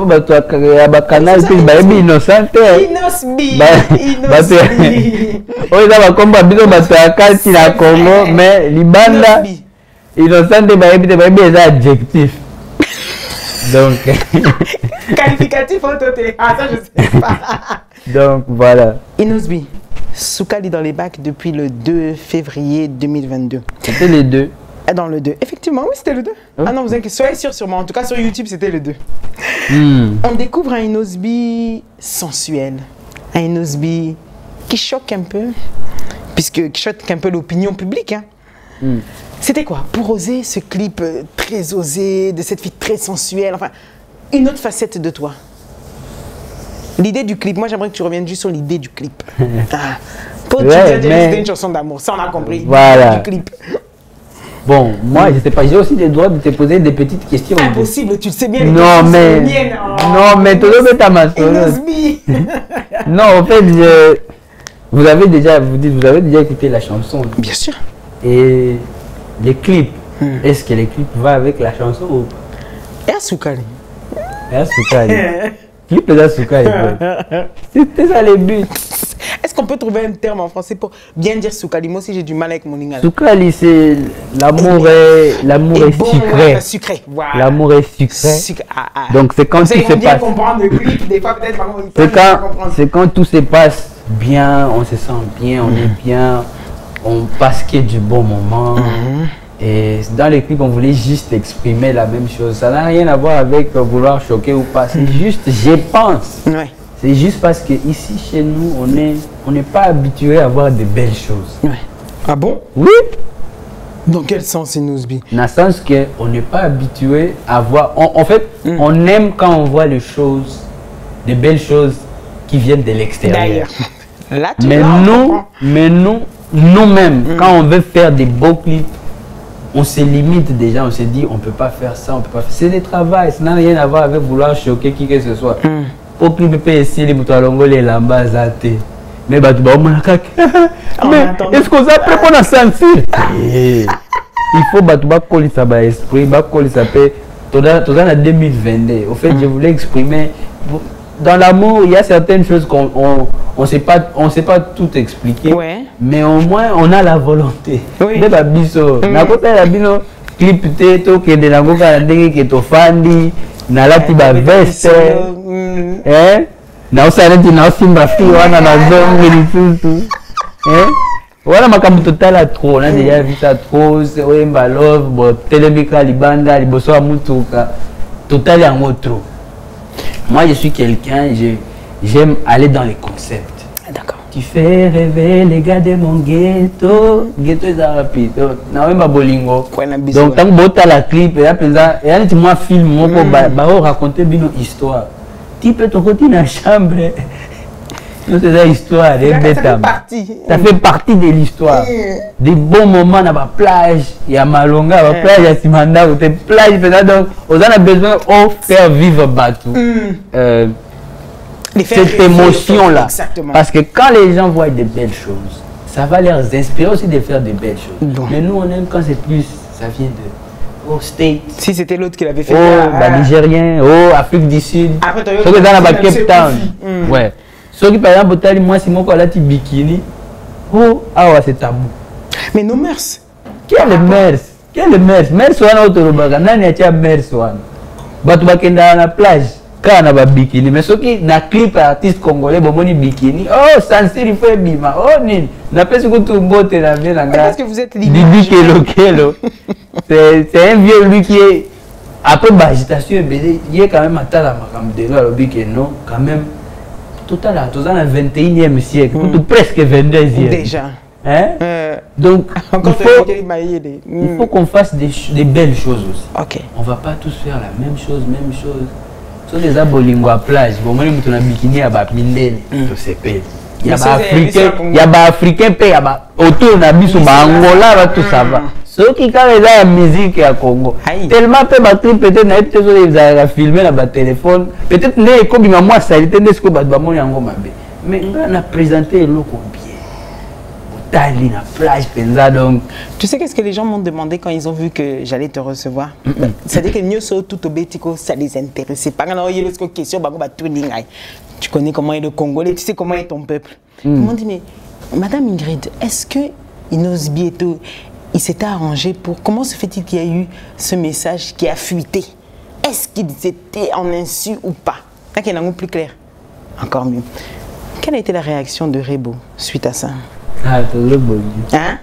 canal plus innocent. Inosbi. On va combattre la Congo, mais Libanda innocent c'est adjectif. Donc qualificatif autoté. Ah ça je sais pas. Donc voilà. Inosbi. Soukali dans les bacs depuis le 2 février 2022. C'était les deux. Dans le 2. Effectivement, oui, c'était le 2. Oh. Ah non, vous inquiétez, soyez sûr sûrement. En tout cas, sur YouTube, c'était le 2. On découvre un Inosbi sensuel. Un Inosbi qui choque un peu. Qui choque un peu l'opinion publique. Hein. C'était quoi? Pour oser ce clip très osé, de cette fille très sensuelle. Enfin, une autre facette de toi. L'idée du clip. Moi, j'aimerais que tu reviennes juste sur l'idée du clip. Pour dire c'était une chanson d'amour. Ça, on a compris. Voilà. Du clip. Bon, moi, je sais pas, j'ai aussi le droit de te poser des petites questions. Impossible, tu le sais bien. Non, mais... Non, mais tout le monde est à ma Non, en fait, vous avez déjà écouté la chanson. Bien sûr. Et les clips, est-ce que les clips vont avec la chanson ou pas? Et à Soukali. Et à Soukali. Clip de Soukali. C'était ça les buts. Est-ce qu'on peut trouver un terme en français pour bien dire Soukali? Moi aussi j'ai du mal avec mon lingala. Soukali, c'est l'amour est bon, sucré. Sucré. Voilà. L'amour est sucré. Donc c'est quand tout se passe. C'est quand tout se passe bien, on se sent bien, on est bien, on passe du bon moment. Et dans les clips, on voulait juste exprimer la même chose. Ça n'a rien à voir avec vouloir choquer ou pas. C'est juste, je pense. Ouais. C'est juste parce que ici chez nous, on n'est pas habitué à voir de belles choses. Ouais. Ah bon? Oui. Dans quel sens, Inosbi? Dans le sens qu'on n'est pas habitué à voir. En fait, on aime quand on voit les choses, des belles choses qui viennent de l'extérieur. Là, nous-mêmes, quand on veut faire des beaux clips, on se limite déjà, on se dit on ne peut pas faire ça, on peut pas faire. C'est du travail, ça n'a rien à voir avec vouloir choquer qui que ce soit. Au clip ici, les moutons les lambas zaté. Mais bah tu vas mais est-ce qu'on a prêt pour la sentir? Il faut bah tu vas coller ça bah esprit, bah coller ça peut. Tout dans la 2022. Au fait, je voulais exprimer. Dans l'amour, il y a certaines choses qu'on on sait pas tout expliquer. Ouais. Mais au moins on a la volonté. Oui. De babiso. Na côté la bino clip teto que de la goka ndenge que to fandi na lati ba veste. Na usarenti na usimba fi wana na zongi lisusu. Voilà makambo total trop. On a déjà vu ça trop. C'est mba love, bo telemika libanda liboso a mutuka. Total en trop. Moi je suis quelqu'un, j'aime aller dans les concepts. D'accord. Tu fais rêver les gars de mon ghetto. Ghetto est rapide. Na wemba bolingo. Donc tant que tu as la clip et après et tu moi film moi pour raconter bien une histoire. Tu peux te côté dans la chambre. C'est une histoire, ça fait partie de l'histoire. Des bons moments dans la plage, il y a Malonga, la plage, il y a Simanda, ou des plages, donc on a besoin de faire vivre Batou. Cette émotion-là. Parce que quand les gens voient de belles choses, ça va les inspirer aussi de faire de belles choses. Bon. Mais nous, on aime quand c'est plus, ça vient de... Oh, State. Si c'était l'autre qui l'avait fait. Oh, Nigérien, oh, Afrique du Sud. Après, tu dans la Cape Town. Ouais. Ceux qui par exemple, moi, si mon collègue bikini, oh, ah ouais, c'est tabou. Mais nos mœurs. Quel est mers? Quel est mers? Mers soit autre robaga, nani a mers soit. Batu bakenda na plage, quand on a bikini. Mais ceux qui na clip artiste congolais, bon moni bikini, oh, Sansir il fait bima, oh nin, na pèse que tout mbote na bien na parce que vous êtes Didi Kelo. C'est un vieux lui qui est après l'agitation, il est quand même à la macam de là, non, quand même. Total, dans le 21e siècle, presque 22e. Déjà. Hein? Donc, il faut qu'on fasse des belles choses aussi. Ok. On ne va pas tous faire la même chose, Sur les abolingo à plage, bon, moi, je suis bikini à Bapindel, il y a des Africains, il y a autour de Nabiso, Angola, tout ça va. Ceux qui ont la musique à Congo, tellement peut-être qu'ils filmé la téléphone, peut-être que moi, ça a été ce que mais on a présenté le combien. La plage, donc. Tu sais qu'est-ce que les gens m'ont demandé quand ils ont vu que j'allais te recevoir? C'est-à-dire que mieux ça tout au bético, ça les intéressait pas. Tu connais comment est le Congolais, tu sais comment est ton peuple. Ils m'ont dit, mais Madame Ingrid, est-ce que Inos Bieto, il s'était arrangé pour... Comment se fait-il qu'il y a eu ce message qui a fuité? Est-ce qu'il était en insu ou pas? Là, qu'il y a un plus clair. Encore mieux. Quelle a été la réaction de Rebo suite à ça? Ah, c'est le bon. Hein?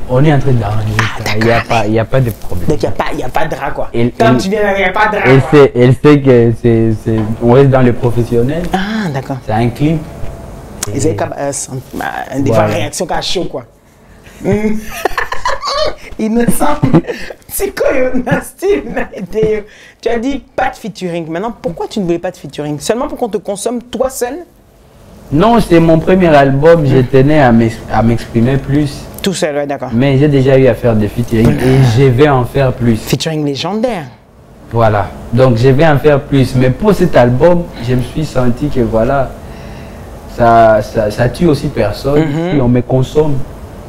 On est en train d'arranger ça. Il n'y a pas de problème. Donc il n'y a pas de drap quoi. Quand tu viens, il n'y a pas de drap. Elle sait que on reste dans le professionnel. Ah, d'accord. C'est un clip. Ils ont des réactions à chaud quoi. Innocent. C'est quoi tu as dit pas de featuring. Maintenant, pourquoi tu ne voulais pas de featuring? Seulement pour qu'on te consomme toi seul? Non, c'est mon premier album. Je tenais à m'exprimer plus. Tout seul, ouais, d'accord. Mais j'ai déjà eu à faire des featuring et je vais en faire plus. Featuring légendaire. Voilà. Donc je vais en faire plus. Mais pour cet album, je me suis senti que voilà, ça tue aussi personne si on me consomme.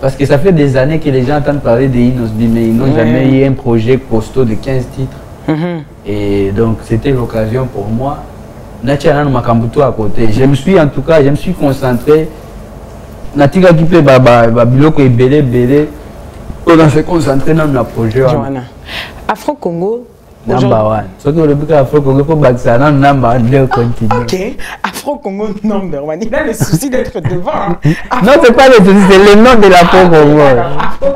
Parce que ça fait des années que les gens entendent parler de Inos B, mais ils n'ont jamais eu un projet costaud de 15 titres. Et donc c'était l'occasion pour moi. Naturellement, Makambuto à côté. Je me suis concentré. Natika qui peut biloko et belé. On s'est concentré dans notre projet. Afro Congo. Number one. Ce que le but Afro Congo faut bâtir ça number one continue. Ok. Afro Congo number one. Il a le souci d'être devant. Non, c'est pas le souci, c'est le nom de l'Afro Congo.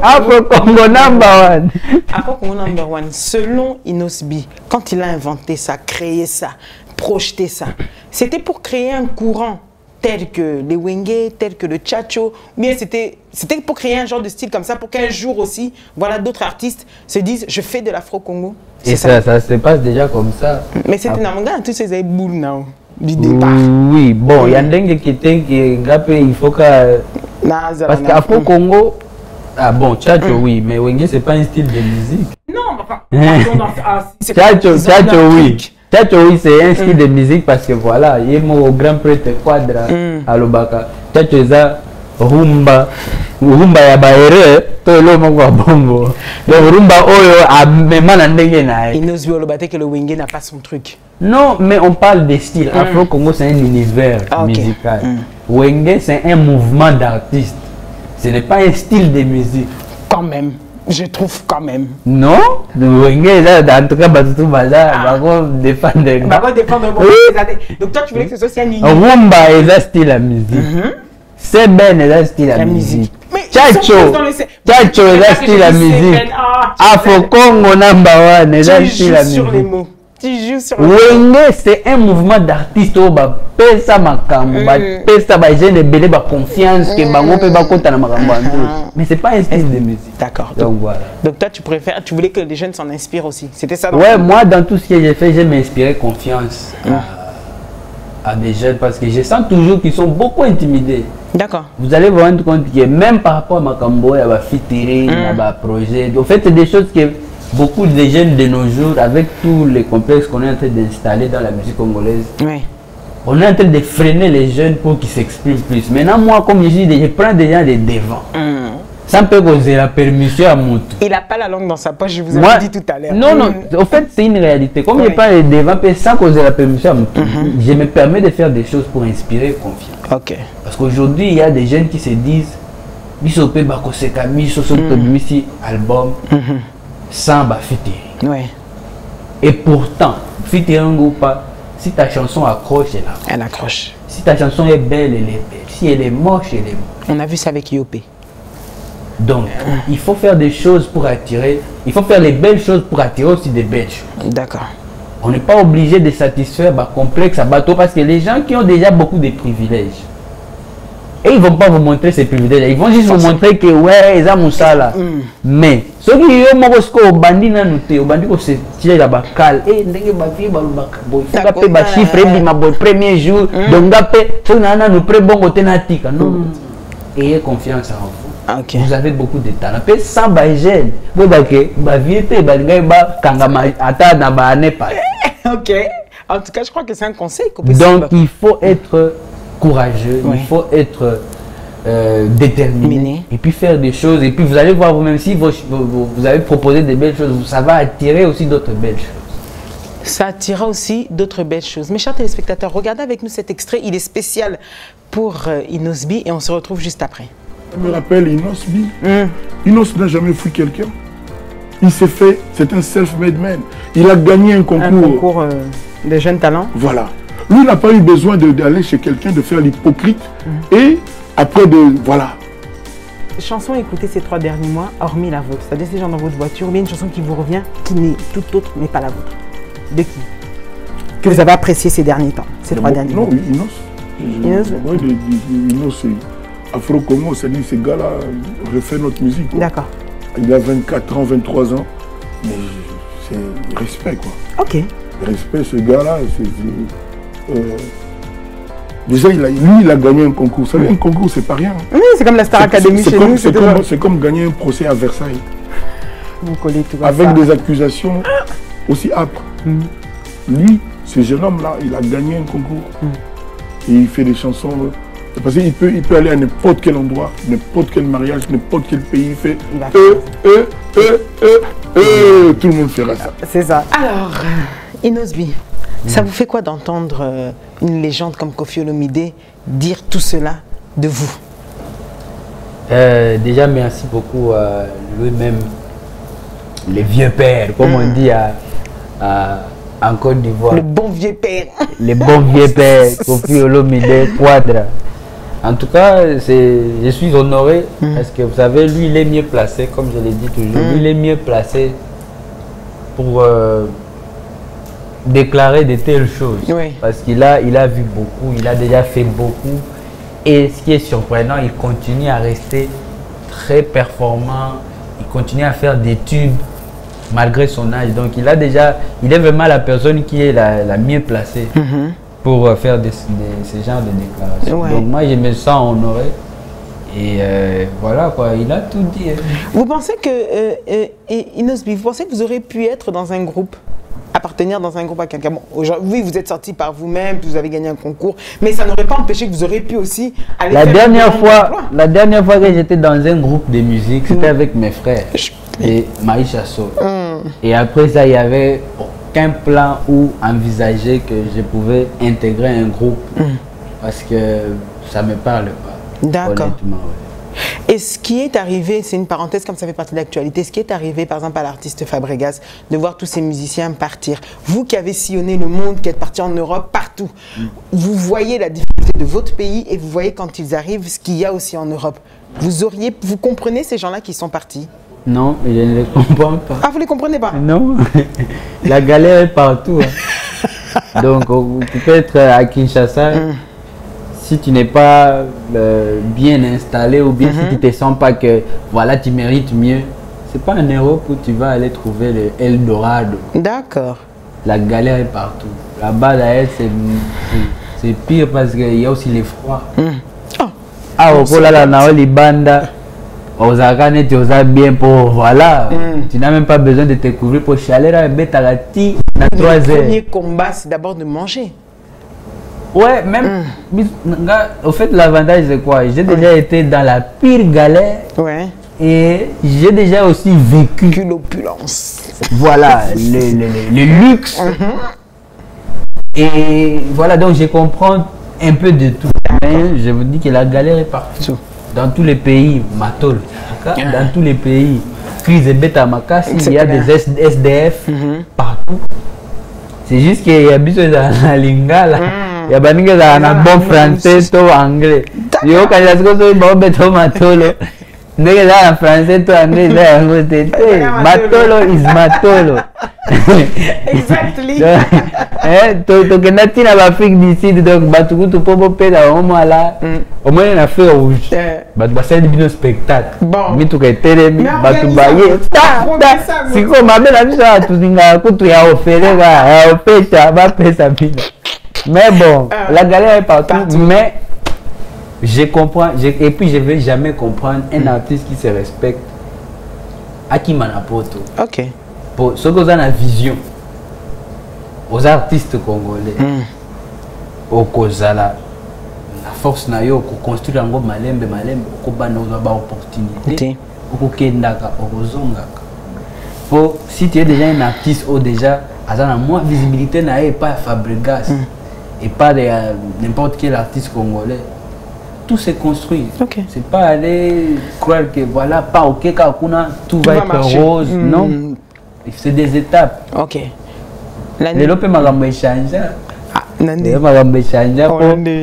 Afro Congo number one. Afro Congo number one. Selon Inos B, quand il a inventé ça, créé ça, projeté ça, c'était pour créer un courant tel que les Wenge, tel que le Tchatcho, mais c'était pour créer un genre de style comme ça, pour qu'un jour aussi, voilà, d'autres artistes se disent je fais de l'afro-congo. Et ça se passe déjà comme ça. Mais c'était dans mon gars, tous ces boules now, du départ. Oui, bon, il y a un dingue qui était il faut que. Parce qu'afro-congo, ah bon, Tchatcho oui, mais Wenge c'est pas un style de musique. Non, enfin, Tchatcho oui. Tchatcho oui, c'est un style de musique parce que voilà, il y a mon grand prêtre quadra à l'Obaka. Tchatcho ça rumba ya baere to lo mo kwa bongo. Donc rumba oyo a même na ndenge na. Il n'ose pas le que le Wenge n'a pas son truc. Non, mais on parle des styles. Afro Congo c'est un univers musical. Wenge c'est un mouvement d'artistes. Ce n'est pas un style de musique. Quand même. Je trouve quand même. Non, en tout cas, tout bazar, défendre. Donc toi, tu voulais que ce soit aussi un univers. Rumba est un style à musique. C'est ben est un style à musique. Tchatcho est un style à musique. Afro Congo number one est un style à musique. Tu joues sur le Wenge, c'est un mouvement d'artistes où ba pesa makambo, ba pesa ba jeune belé ba confiance que bango pe ba kota na makambo. Mais c'est pas un style de musique. D'accord. Donc voilà. Donc toi tu voulais que les jeunes s'en inspirent aussi. C'était ça. Ouais, moi dans tout ce que j'ai fait, j'ai m'inspiré confiance à des jeunes parce que je sens toujours qu'ils sont beaucoup intimidés. D'accord. Vous allez vous rendre compte que même par rapport à makambo, il y a ba featuring, il y a ba projet. En fait, c'est des choses que beaucoup de jeunes de nos jours, avec tous les complexes qu'on est en train d'installer dans la musique congolaise, on est en train de freiner les jeunes pour qu'ils s'expriment plus. Maintenant, moi, comme je dis, je prends des gens de devant. Ça peut causer la permission à mon tour. Il n'a pas la langue dans sa poche, je vous ai dit tout à l'heure. Non, non, en fait, c'est une réalité. Comme je prends les devant, sans causer la permission à mon tour, je me permets de faire des choses pour inspirer confiance. Ok. Parce qu'aujourd'hui, il y a des jeunes qui se disent, Bisope Bakoseka, Bisope album. Sans featuring. Ouais. Et pourtant, featuring ou pas, si ta chanson accroche, elle accroche. Elle accroche. Si ta chanson est belle, elle est belle. Si elle est moche, elle est moche. On a vu ça avec Yopé. Donc, il faut faire des choses pour attirer. Il faut faire les belles choses pour attirer aussi des belles choses. D'accord. on n'est pas obligé de satisfaire le complexe à bateau parce que les gens qui ont déjà beaucoup de privilèges, et ils ne vont pas vous montrer ces privilèges, ils vont juste vous montrer que ouais, ils ont ça là. Mais ceux qui ont au bandit na noté, au bandit ko se tirer la bacal, et ndenge ba vie ba boy, faut pas ba chiffre et ma boy premier jour, donc gapé, ceux na nous pré bon côté na tika. Non, ayez confiance en vous. Okay. Vous avez beaucoup de talent. Peut sans ba jeune, vous ba que ba vie te ba ngai ba kangama ata na ba ne pas. Ok. En tout cas, je crois que c'est un conseil qu'on peut donc il faut être courageux, oui. il faut être déterminé et puis faire des choses et puis vous allez voir vous-même si vous avez proposé des belles choses, ça va attirer aussi d'autres belles choses. Ça attirera aussi d'autres belles choses. Mes chers téléspectateurs, regardez avec nous cet extrait, il est spécial pour Inosbi et on se retrouve juste après. Je me rappelle Inosbi. Inos n'a jamais fui quelqu'un. Il s'est fait, c'est un self-made man. Il a gagné un concours. Un concours de jeunes talents. Voilà. Lui, il n'a pas eu besoin d'aller chez quelqu'un, de faire l'hypocrite. Et après, voilà. Chanson écoutée ces 3 derniers mois, hormis la vôtre. C'est-à-dire ces gens dans votre voiture, ou bien une chanson qui vous revient, qui n'est toute autre, mais pas la vôtre. De qui? Que vous avez apprécié ces derniers temps, ces 3 derniers mois. Non, Inos. Moi, Inos, c'est Afro-Congo, c'est-à-dire ces gars-là refait notre musique. D'accord. Il a 24 ans, 23 ans. Mais c'est respect, quoi. Ok. Respect, ce gars-là, déjà, lui, il a gagné un concours. Vous savez, un concours, c'est pas rien. Oui, c'est comme la Star Academy chez nous. C'est comme gagner un procès à Versailles. Vous collez tout avec des accusations aussi âpres. Lui, ce jeune homme-là, il a gagné un concours. Et il fait des chansons. Parce qu'il peut aller à n'importe quel endroit, n'importe quel mariage, n'importe quel pays. Il fait tout le monde fera ça. C'est ça. Alors, Inosbi, ça vous fait quoi d'entendre une légende comme Koffi Olomide dire tout cela de vous? Déjà, merci beaucoup à lui-même, les vieux pères, comme on dit en Côte d'Ivoire. Le bon vieux père. Les bons vieux pères, Koffi Olomide, Quadra. En tout cas, je suis honoré parce que vous savez, lui, il est mieux placé, comme je l'ai dit toujours, lui, il est mieux placé pour déclarer de telles choses. Oui. Parce qu'il a vu beaucoup, il a déjà fait beaucoup. Et ce qui est surprenant, il continue à rester très performant, il continue à faire des tubes malgré son âge. Donc il est vraiment la personne qui est la mieux placée pour faire ce genre de déclarations. Ouais. Donc moi je me sens honoré et voilà quoi, il a tout dit. Vous pensez que, Inosbi, vous pensez que vous aurez pu être dans un groupe, appartenir dans un groupe à quelqu'un? Bon, oui, vous êtes sorti par vous-même, vous avez gagné un concours, mais ça n'aurait pas empêché que vous auriez pu aussi aller la dernière fois que j'étais dans un groupe de musique, c'était avec mes frères et Maïcha So. Et après ça, il n'y avait aucun plan ou envisager que je pouvais intégrer un groupe parce que ça ne me parle pas. D'accord. Honnêtement, ouais. Et ce qui est arrivé, c'est une parenthèse comme ça fait partie de l'actualité, ce qui est arrivé par exemple à l'artiste Fabregas, de voir tous ces musiciens partir. Vous qui avez sillonné le monde, qui êtes parti en Europe, partout, vous voyez la difficulté de votre pays et vous voyez quand ils arrivent ce qu'il y a aussi en Europe. Vous comprenez ces gens-là qui sont partis? Non, je ne les comprends pas. Ah, vous ne les comprenez pas? Non, la galère est partout. Donc tu peux être à Kinshasa. Si tu n'es pas bien installé ou bien si tu ne te sens pas que voilà, tu mérites mieux, c'est pas en Europe où tu vas aller trouver le Eldorado. D'accord. La galère est partout. Là-bas, d'ailleurs, c'est pire parce qu'il y a aussi les froids. Ah, au là, là, les bandes, aux arcanes, tu as bien pour voilà. Tu n'as même pas besoin de te couvrir pour chaleur à bête à la ti à 3 heures. Le premier combat, c'est d'abord de manger. Ouais, même, au fait, l'avantage c'est quoi? J'ai déjà été dans la pire galère et j'ai déjà aussi vécu l'opulence. Voilà, le luxe. Et voilà, donc je comprends un peu de tout. Mais je vous dis que la galère est partout. Dans tous les pays, Matol, dans tous les pays, crise et bêta Makassi, il y a des SDF partout. C'est juste qu'il y a besoin de la lingala. Il y a un bon français ou anglais. Yo, quand il y a ce que ndenge eza en français to anglais eza yango te matolo is matolo. Exactly. tokenda ntina baafrique du sud donc bato kutu mpo bopela bango mwala omoni na feu rouge bato basali bino spectacle mituka etelemi bato baye sikoyo mabe na biso awa tolingaka kutu ya ofereka ya opeta bapesa bino mais bon la galère est partout mais je comprends et puis je vais jamais comprendre un artiste qui se respecte akima na poto. Ok. Pour ceux qui ont la vision aux artistes congolais au Kozala la force na yo pour construire un malembe ko bana ba opportunité pour kendaka okozongaka pour si tu es déjà un artiste ou déjà azana moins visibilité na et pas Fabregas et pas de n'importe quel artiste congolais. Tout se construit. Okay. C'est pas aller croire que voilà pas ok kakuna tout va être rose non. C'est des étapes. Ok. Les lopes magambo échanger. Les magambo échanger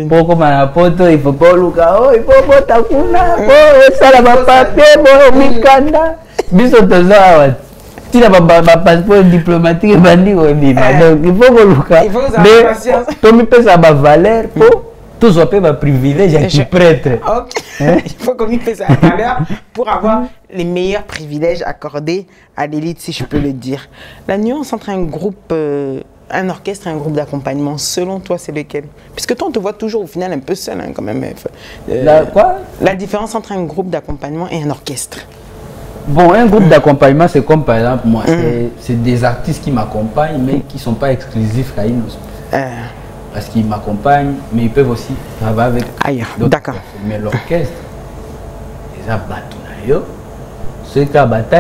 pour comme na poto il faut pas luka oh il faut pas takuna oh ça la papier bon mikanda biso toza tina ba passeport diplomatique bandi o bima donc il faut que luka mais to mi pesa ba valeur pour tous on peut ma privilège à qui prêtre. Ok. Il faut qu'on y fasse ça pour avoir les meilleurs privilèges accordés à l'élite, si je peux le dire. La nuance entre un groupe, un orchestre et un groupe d'accompagnement, selon toi, c'est lequel? Puisque toi, on te voit toujours au final un peu seul, hein, quand même. Quoi? La différence entre un groupe d'accompagnement et un orchestre. Bon, un groupe d'accompagnement, c'est comme par exemple moi, c'est des artistes qui m'accompagnent, mais qui ne sont pas exclusifs à Inos. Parce qu'ils m'accompagnent, mais ils peuvent aussi travailler avec ailleurs. D'accord. Mais l'orchestre, ils ont battu. Ceux qui ont battu,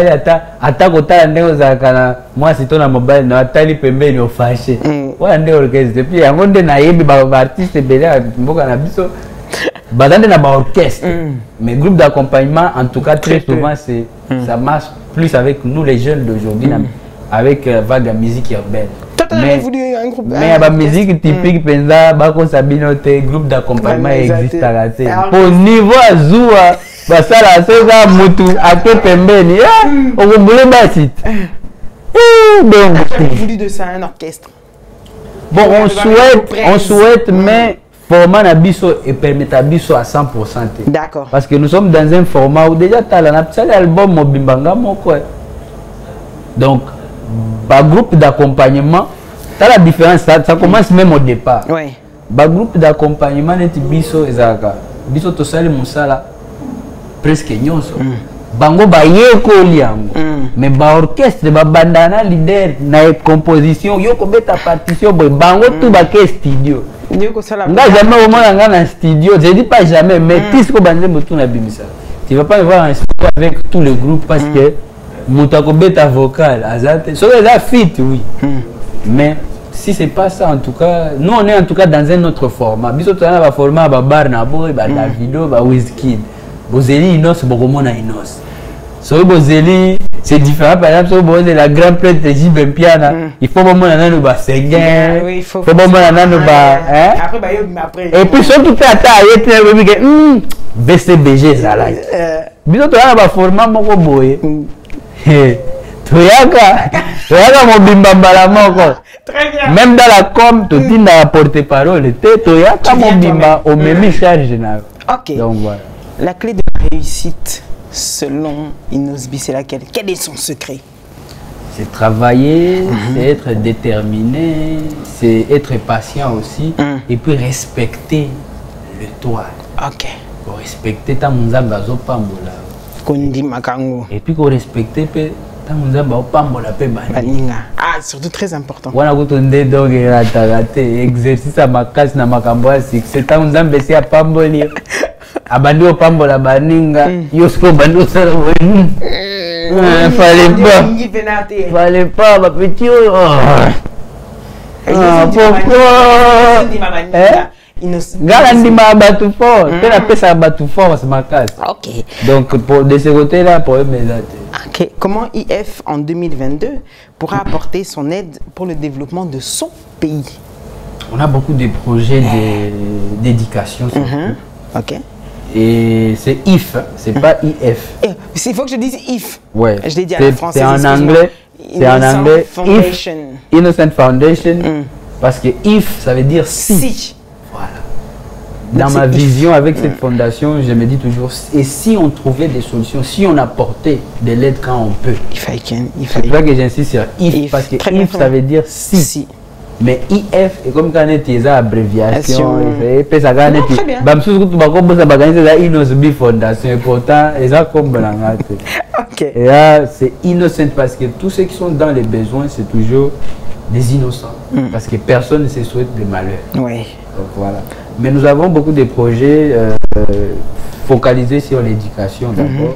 moi c'est ton mobile, na battu pembe ni fâché. Voilà un orchestre. Puis il y a un des artistes belges, dans orchestre. Mais groupe d'accompagnement, en tout cas très souvent, ça marche plus avec nous les jeunes d'aujourd'hui, avec vague musique urbaine. Mais il y a la musique typique, Bako Sabinote, groupe d'accompagnement existe à la télé. Au niveau Zoua, ça la soga Moutou, à Pembeni, on va bouler basit. Donc, voulu de ça un orchestre. Bon, on souhaite, mais format Nabiso et permettre Abiso à 100%. D'accord. Parce que nous sommes dans un format où déjà tu as l'album Mobimbanga Moko. Donc, par groupe d'accompagnement, tu as la différence, ça commence même au départ. Oui. Par groupe d'accompagnement, tu biso ezaka. Biso to sali musala presque nyonso. Bango ba yeko liango. Mais ba orchestre ba bandana leader na composition yo ko beta partition boy bango tout ba ke studio. Nga jamais au moins dans studio, je dis pas jamais mais puisque banze motu na bimisa. Tu vas pas voir un studio avec tous les groupes parce que Moutako beta vocal, azate. So les fit oui. Mais si c'est pas ça en tout cas, nous on est en tout cas dans un autre format. Biso tana ba format ba bar na boy ba Davido ba Wizkid. Bozeli Inos bokomona Inos. So Bozeli c'est différent par exemple so Bozeli la grande prêtre de Jibempiana, il faut bomona nanu ba Seigneur. Oui, il faut bomona nanu ba après ba yo après. Et puis surtout fait ata yete baby que BCBG zala. Biso tana ba format moko boye. Toyaka mobimba mbala moko. Très bien. Même dans la com, tu dis la porte-parole, toyaka mobimba au même charge général. Ok. Donc voilà. La clé de la réussite, selon Inosbi, c'est laquelle? Quel est son secret? C'est travailler, c'est être déterminé, c'est être patient aussi, et puis respecter le toit. Ok. Pour respecter ta munzamba zopambola. Et puis qu'on respecte ah, surtout très important. On a donc exercice à ma casse na makamboa c'est un nzambe si a pamboli abandi opambola baninga yosko bando sala fallait pas ma petit pourquoi Galandima batu fort, tu as fait ça batu fort, c'est ma case. Ok. Donc pour de ce côté-là, pour eux, ok. Comment IF en 2022 pourra apporter son aide pour le développement de son pays? On a beaucoup de projets d'éducation. Ok. Et c'est if, c'est pas if. Il faut que je dise if. Ouais. Je l'ai dit à la française. C'est en anglais. C'est en anglais. Foundation. Innocent Foundation. Parce que if, ça veut dire si. Voilà. Dans ma vision avec cette fondation, je me dis toujours, et si on trouvait des solutions, si on apportait de l'aide quand on peut. C'est pour ça que j'insiste sur if, parce que if, ça veut dire si. Mais IF est comme quand on est des abréviations, et ça gagne. Fondation, et pourtant, ça comme et là, c'est innocent parce que tous ceux qui sont dans les besoins, c'est toujours des innocents. Parce que personne ne se souhaite de malheur. Oui. Donc voilà. Mais nous avons beaucoup de projets focalisés sur l'éducation d'abord.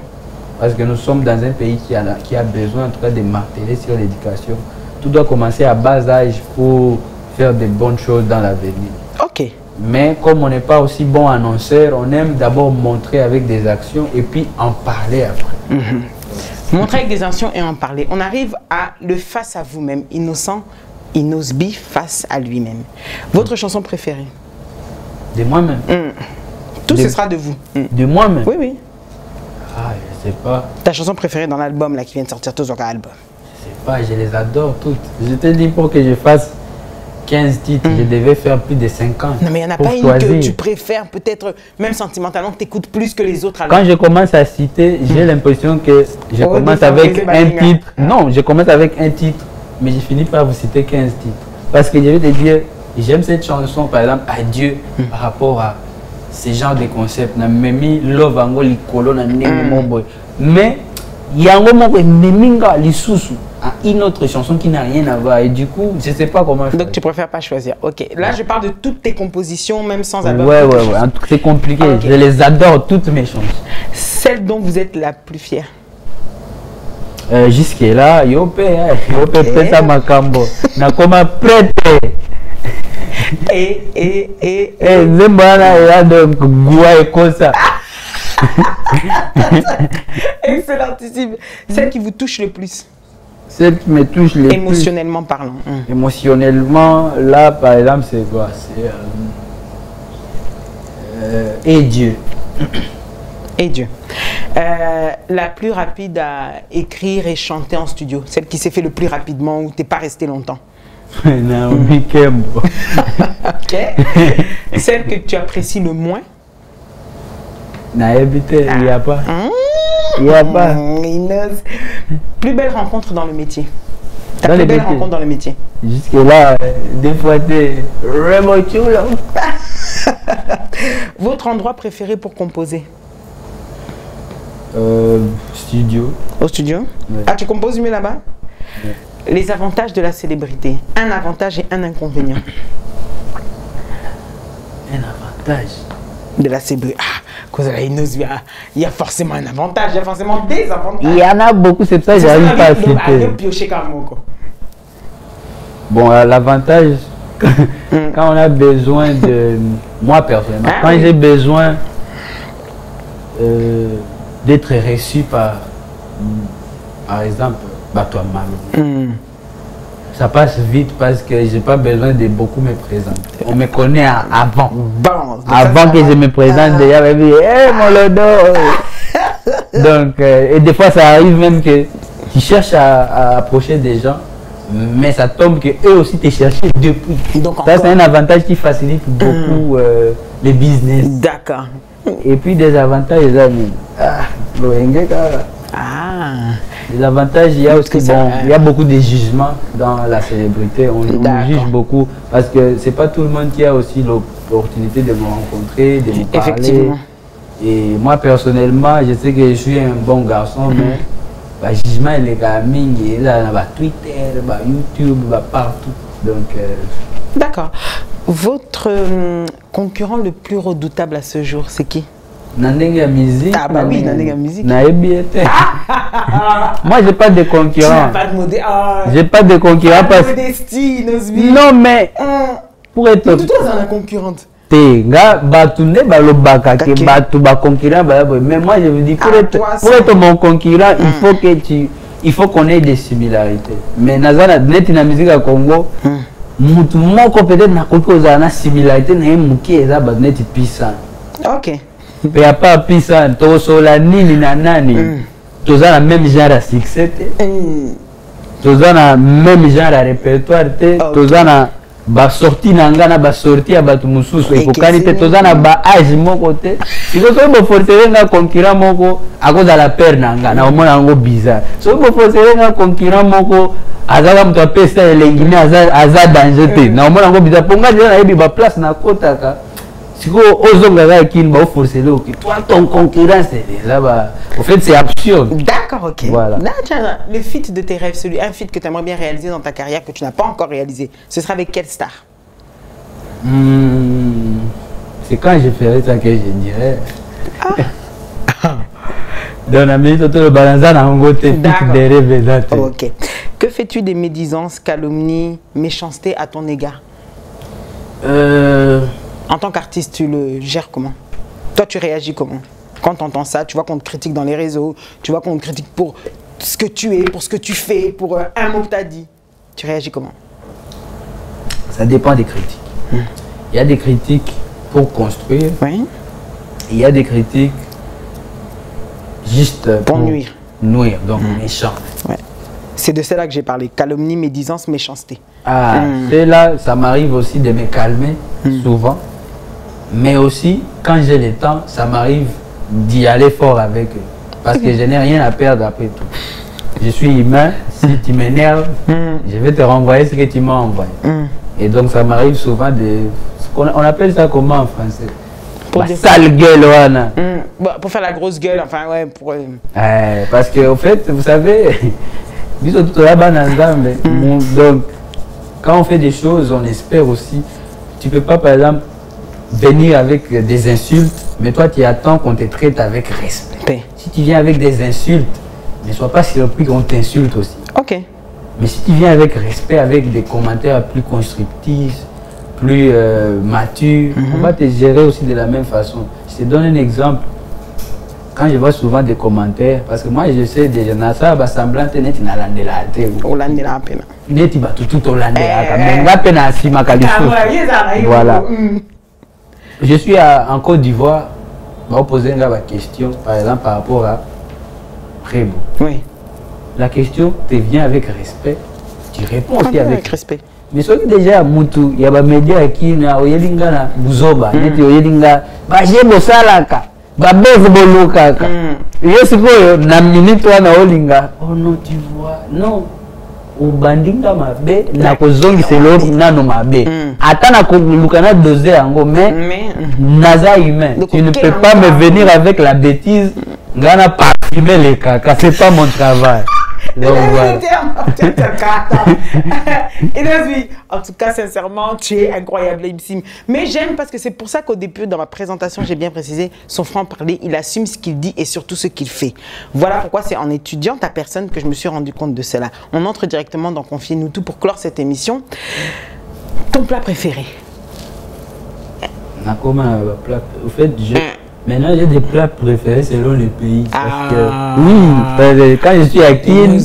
Parce que nous sommes dans un pays qui a besoin en tout cas de marteler sur l'éducation. Tout doit commencer à bas âge pour faire de bonnes choses dans l'avenir. Ok. Mais comme on n'est pas aussi bon annonceur, on aime d'abord montrer avec des actions et puis en parler après. Montrer avec des actions et en parler. On arrive à le face à vous-même. Innocent, Inosbi face à lui-même. Votre chanson préférée? De moi-même. Tout ce sera de vous. De moi-même? Oui, oui. Ah, je sais pas. Ta chanson préférée dans l'album là qui vient de sortir, tous aucun album? Je sais pas, je les adore toutes. Je te dis pour que je fasse 15 titres, je devais faire plus de 50. Non mais il n'y en a pas une que tu préfères, peut-être même sentimentalement, que tu écoutes plus que les autres. Quand je commence à citer, j'ai l'impression que je commence avec un titre. Non, je commence avec un titre, mais je finis par vous citer 15 titres. Parce que je vais te dire, j'aime cette chanson par exemple, Adieu, par rapport à ce genre de concept. Mais il y a un moment où une autre chanson qui n'a rien à voir et du coup je sais pas comment faire. Donc tu préfères pas choisir. Ok, là je parle de toutes tes compositions même sans album. Ouais. C'est compliqué. Okay. Je les adore toutes mes chansons. Celle dont vous êtes la plus fière? Jusque là yo peut-être à Macambo na comme prête. Excellentissime. Celle qui vous touche le plus? Celle qui me touche le plus émotionnellement parlant. Émotionnellement, là par exemple, c'est quoi? C'est Et Dieu. Et Dieu. La plus rapide à écrire et chanter en studio? Celle qui s'est fait le plus rapidement ou t'es pas resté longtemps? Naomi Kembo. Ok. Celle que tu apprécies le moins? Il n'y a pas. Il n'y a pas. Plus belle rencontre dans le métier? Ta plus belle rencontre dans le métier? Jusque là, des fois, t'es vraiment chulo. Votre endroit préféré pour composer? Studio. Au studio? Ouais. Ah, tu composes mieux là-bas? Ouais. Les avantages de la célébrité. Un avantage et un inconvénient. Un avantage de la célébrité. Il y a forcément un avantage, il y a forcément des avantages. Il y en a beaucoup, c'est ça que j'arrive pas à citer. Bon, l'avantage, quand on a besoin de... Moi, personnellement, quand j'ai besoin d'être reçu par exemple, toi, Malo. Ça passe vite parce que j'ai pas besoin de beaucoup me présenter. On me connaît avant. Avant que je me présente, déjà, on me dit, hey, mon lodo. Donc, et des fois, ça arrive même que tu cherches à approcher des gens, mais ça tombe que eux aussi te cherchent depuis. Donc, ça, c'est un avantage qui facilite beaucoup les business. D'accord. Et puis, des avantages, les avantages, il y a aussi il y a beaucoup de jugements dans la célébrité. On juge beaucoup parce que c'est pas tout le monde qui a aussi l'opportunité de me rencontrer, de me parler. Effectivement. Et moi personnellement, je sais que je suis un bon garçon, mais le jugement il est quand même là, Twitter, YouTube, partout. Donc. D'accord. Votre concurrent le plus redoutable à ce jour, c'est qui? Nandenga musique. Ah bah oui, Nandenga musique. Moi, j'ai pas de concurrent. J'ai pas de concurrent parce que. Non, mais pour être. Mais toi, c'est la concurrente. Mais moi, je vous dis, pour être mon concurrent, il faut qu'on ait des similarités. Mais Nazana, net na musique à Congo, peut-être na similarité na muki eza net puissant. Ok. Mais à part ça, tozola nini na nani. Toza na même genre à succès. Toza na même genre à répertoire. Toza na ba sorti nanga na ba sorti ya batu mususu ekokani te toza na ba âge moko te. Siko so bo forcer nga concurrent moko à cause de la peur nanga na omona ngo bizarre. So bo forcer nga concurrent moko azala mtu apesa elengine aza danger te. Na omona ngo bizarre ponga déjà na yebi ba place na kotaka. Siko ozonga ga kini ba forcer le ok. Toi ton concurrent c'est là-bas. En fait c'est absurde. D'accord, ok. Voilà. Là, tiens, le feat de tes rêves, un feat que tu aimerais bien réaliser dans ta carrière que tu n'as pas encore réalisé, ce sera avec quelle star? C'est quand je ferai ça que je dirais. Dans la minute, le balançant en côté des rêves. Ok. Que fais-tu des médisances, calomnies, méchancetés à ton égard? En tant qu'artiste, tu le gères comment? Toi, tu réagis comment? Quand tu entends ça, tu vois qu'on te critique dans les réseaux, tu vois qu'on te critique pour ce que tu es, pour ce que tu fais, pour un mot que tu as dit. Tu réagis comment? Ça dépend des critiques. Il y a des critiques pour construire. Oui. Il y a des critiques juste pour nuire. Nuire, donc méchant. Ouais. C'est de cela que j'ai parlé. Calomnie, médisance, méchanceté. Ah, c'est là, ça m'arrive aussi de me calmer souvent. Mais aussi, quand j'ai le temps, ça m'arrive d'y aller fort avec eux. Parce que je n'ai rien à perdre après tout. Je suis humain, si tu m'énerves, je vais te renvoyer ce que tu m'as envoyé. Et donc ça m'arrive souvent de... On appelle ça comment en français? Pour la sale gueule, voilà. Pour faire la grosse gueule, enfin ouais, pour... parce que au fait, vous savez, donc quand on fait des choses, on espère aussi. Tu peux pas par exemple venir avec des insultes, mais toi tu attends qu'on te traite avec respect. Si tu viens avec des insultes, ne sois pas surpris qu'on t'insulte aussi. Ok. Mais si tu viens avec respect, avec des commentaires plus constructifs, plus matures, on va te gérer aussi de la même façon. Je te donne un exemple. Quand je vois souvent des commentaires, parce que moi je sais déjà, ça va semblant que tu n'as pas voilà. Je suis en Côte d'Ivoire, je vais poser une question, par exemple par rapport à Prébo. Oui. La question te vient avec respect, tu réponds aussi avec respect. Mais ce qui déjà Moutou, il y a des médias qui na oyelinga na buzoba, neti oyelinga ba jebo salaka, ba bevo boluka. Yesu ko na minute wana olinga. Oh non, tu vois. Non. Ubandinga mabe na kozongi selo nano mabe. Ata na koluka na doser yango mais naza humain. Tu ne peux pas me venir avec la bêtise, ngana parfumer les caca, c'est pas mon travail. Donc, voilà. En tout cas, sincèrement, tu es incroyable, Ibsim. Mais j'aime parce que c'est pour ça qu'au début, dans ma présentation, j'ai bien précisé, son franc-parler, il assume ce qu'il dit et surtout ce qu'il fait. Voilà pourquoi c'est en étudiant ta personne que je me suis rendu compte de cela. On entre directement dans Confiez-nous tout pour clore cette émission. Ton plat préféré? Au fait, maintenant, j'ai des plats préférés selon les pays. Parce que, oui, quand je suis à Kin,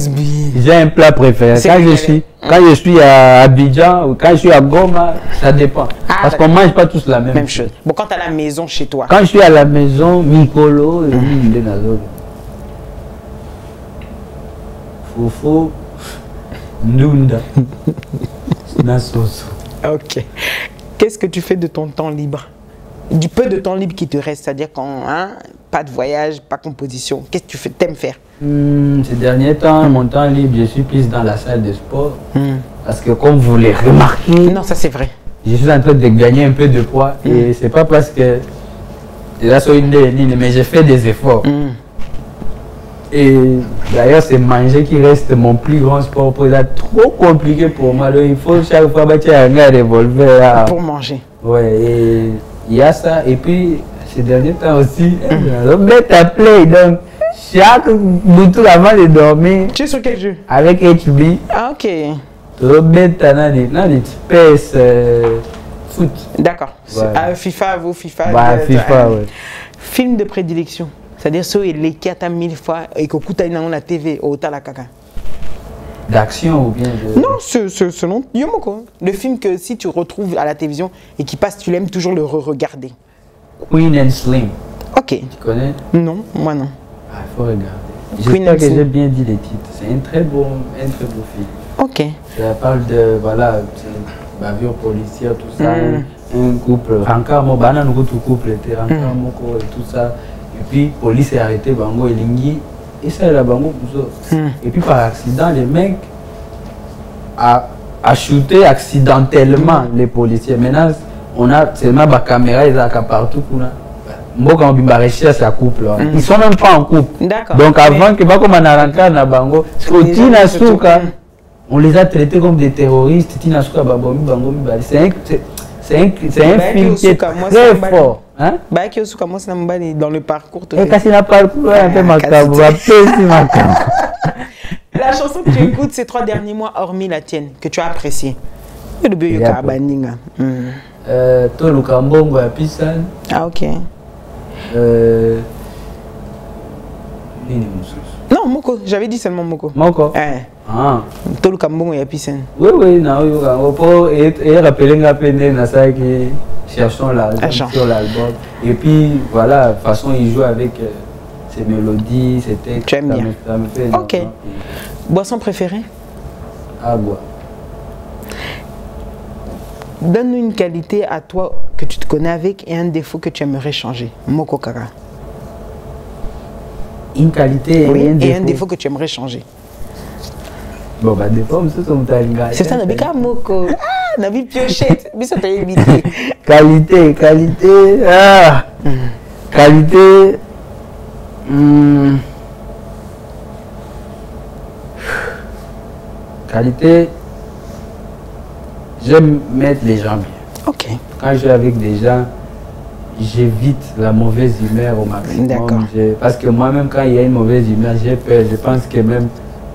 j'ai un plat préféré. Quand je suis à Abidjan ou quand je suis à Goma, ça dépend. Parce qu'on ne mange pas tous la même chose. Bon, quand tu es à la maison chez toi? Quand je suis à la maison, Mikolo, Fofo, Ndunda, Nasoso. Ok. Qu'est-ce que tu fais de ton temps libre? Du peu de temps libre qui te reste, c'est-à-dire quand pas de voyage, pas composition, qu'est-ce que tu fais, t'aimes faire? Ces derniers temps, mon temps libre, je suis plus dans la salle de sport. Parce que comme vous l'avez remarqué, non, ça c'est vrai. Je suis en train de gagner un peu de poids et c'est pas parce que mais je fais des efforts. Et d'ailleurs, c'est manger qui reste mon plus grand sport. C'est trop compliqué pour moi. Il faut chaque fois battre un revolver pour manger. Ouais, et il y a ça. Et puis, ces derniers temps aussi, on met à play. Donc, chaque bouton avant de dormir. Tu es sur quel jeu? Avec HB. Ah, ok. On met à space foot. D'accord. Ouais. FIFA, vous, FIFA. Bah, FIFA, ouais. Film de prédilection. C'est-à-dire, ceux qui attendent 1000 fois et que tu as la TV au Talakaka. D'action ou bien de... Non, ce nom, Yomoko. Le film que si tu retrouves à la télévision et qui passe, tu l'aimes toujours le re-regarder. Queen and Slim. Ok. Tu connais? Non, moi non. Ah, il faut regarder. J'espère que j'ai bien dit les titres. C'est un très beau film. Ok. Ça parle de, voilà, bavure policière, tout ça. Un couple, Rankar Mobana, nous tout couple était Rankar Moko et tout ça. Et puis, police est arrêté, Bango et Lingui. Et ça, la Bango, et puis par accident, les mecs a shooté accidentellement les policiers. Maintenant, on a seulement ma caméra, ils ont partout. Mboka Mbimba recherche sa couple. Ils sont même pas en couple. Donc avant que Bako Manaranka na Bango, Tina Souka, on les a traités comme des terroristes. Tina Souka Babomi Bango Mbali. C'est un film qui est très fort. Hein? Dans le parcours. Et quand il a parcours, un peu macabre. La chanson que tu écoutes ces 3 derniers mois, hormis la tienne, que tu as appréciée. Le Bio Kabaninga. Tolu Kambongo à Pissan. Ah, ok. Non, Moko, j'avais dit seulement Moko. Moko? Ah. Tolu Kambongo et Pissan. Oui, oui, non, pour et rappeler la peine, na ça qui cherchons l'argent sur l'album. Et puis voilà, de toute façon, il joue avec ses mélodies, ses textes. Tu aimes bien. Ça me fait ok. Boisson préférée? Agua. Donne-nous une qualité à toi que tu te connais avec et un défaut que tu aimerais changer. Moko Kara. Une qualité et un défaut que tu aimerais changer. Bon, bah, défaut, c'est ça, Nabika Moko. Ah, Nabi Piochette. Mais ça t'a évité. Qualité. Ah. Qualité. Qualité. J'aime mettre les gens bien. Ok. Quand je suis avec des gens, j'évite la mauvaise humeur au maximum. D'accord. Parce que moi-même, quand il y a une mauvaise humeur, j'ai peur. Je pense que même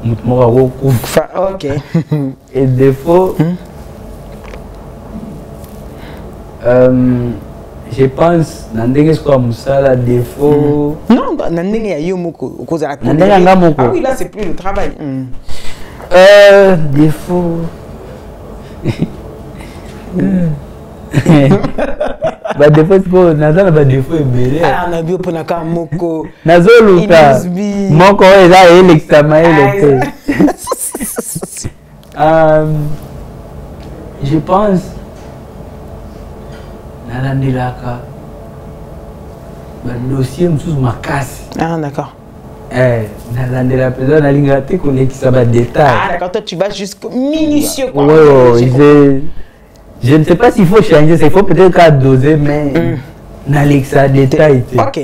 ok. Et défaut, je pense, Moussala, défaut. Non, ah oui, là c'est plus le travail. Défaut. Bah défaut c'est quoi nazala ba défaut ebele ah na bio pona ka moko nazoluka moko eza elexama elete je pense nalandelaka ba dossier mususu makasi. Ah d'accord. Nalandela pesa nalinga te kolekisa ba détail. Ah d'accord, toi tu vas jusqu'au minutieux quoi. Ouais, je ne sais pas s'il faut changer, il faut peut-être qu'à doser, mais n'alexa détail. Ok.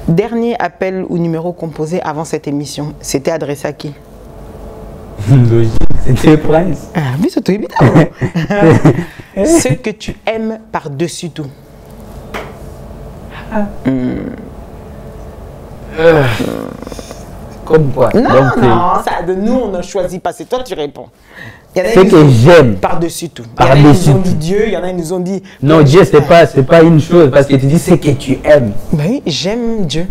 Dernier appel ou numéro composé avant cette émission, c'était adressé à qui? Logique, c'était Prince. Ah, mais c'est tout évident. Ce que tu aimes par-dessus tout. Comme quoi? Non, donc, non, ça, de nous on ne choisit pas, c'est toi tu réponds. Ce que j'aime par-dessus tout. Par-dessus tout. Ils nous ont dit Dieu, il y en a qui nous ont dit... Non, Dieu, c'est pas une chose, parce que tu dis ce que tu aimes. Ben oui, j'aime Dieu.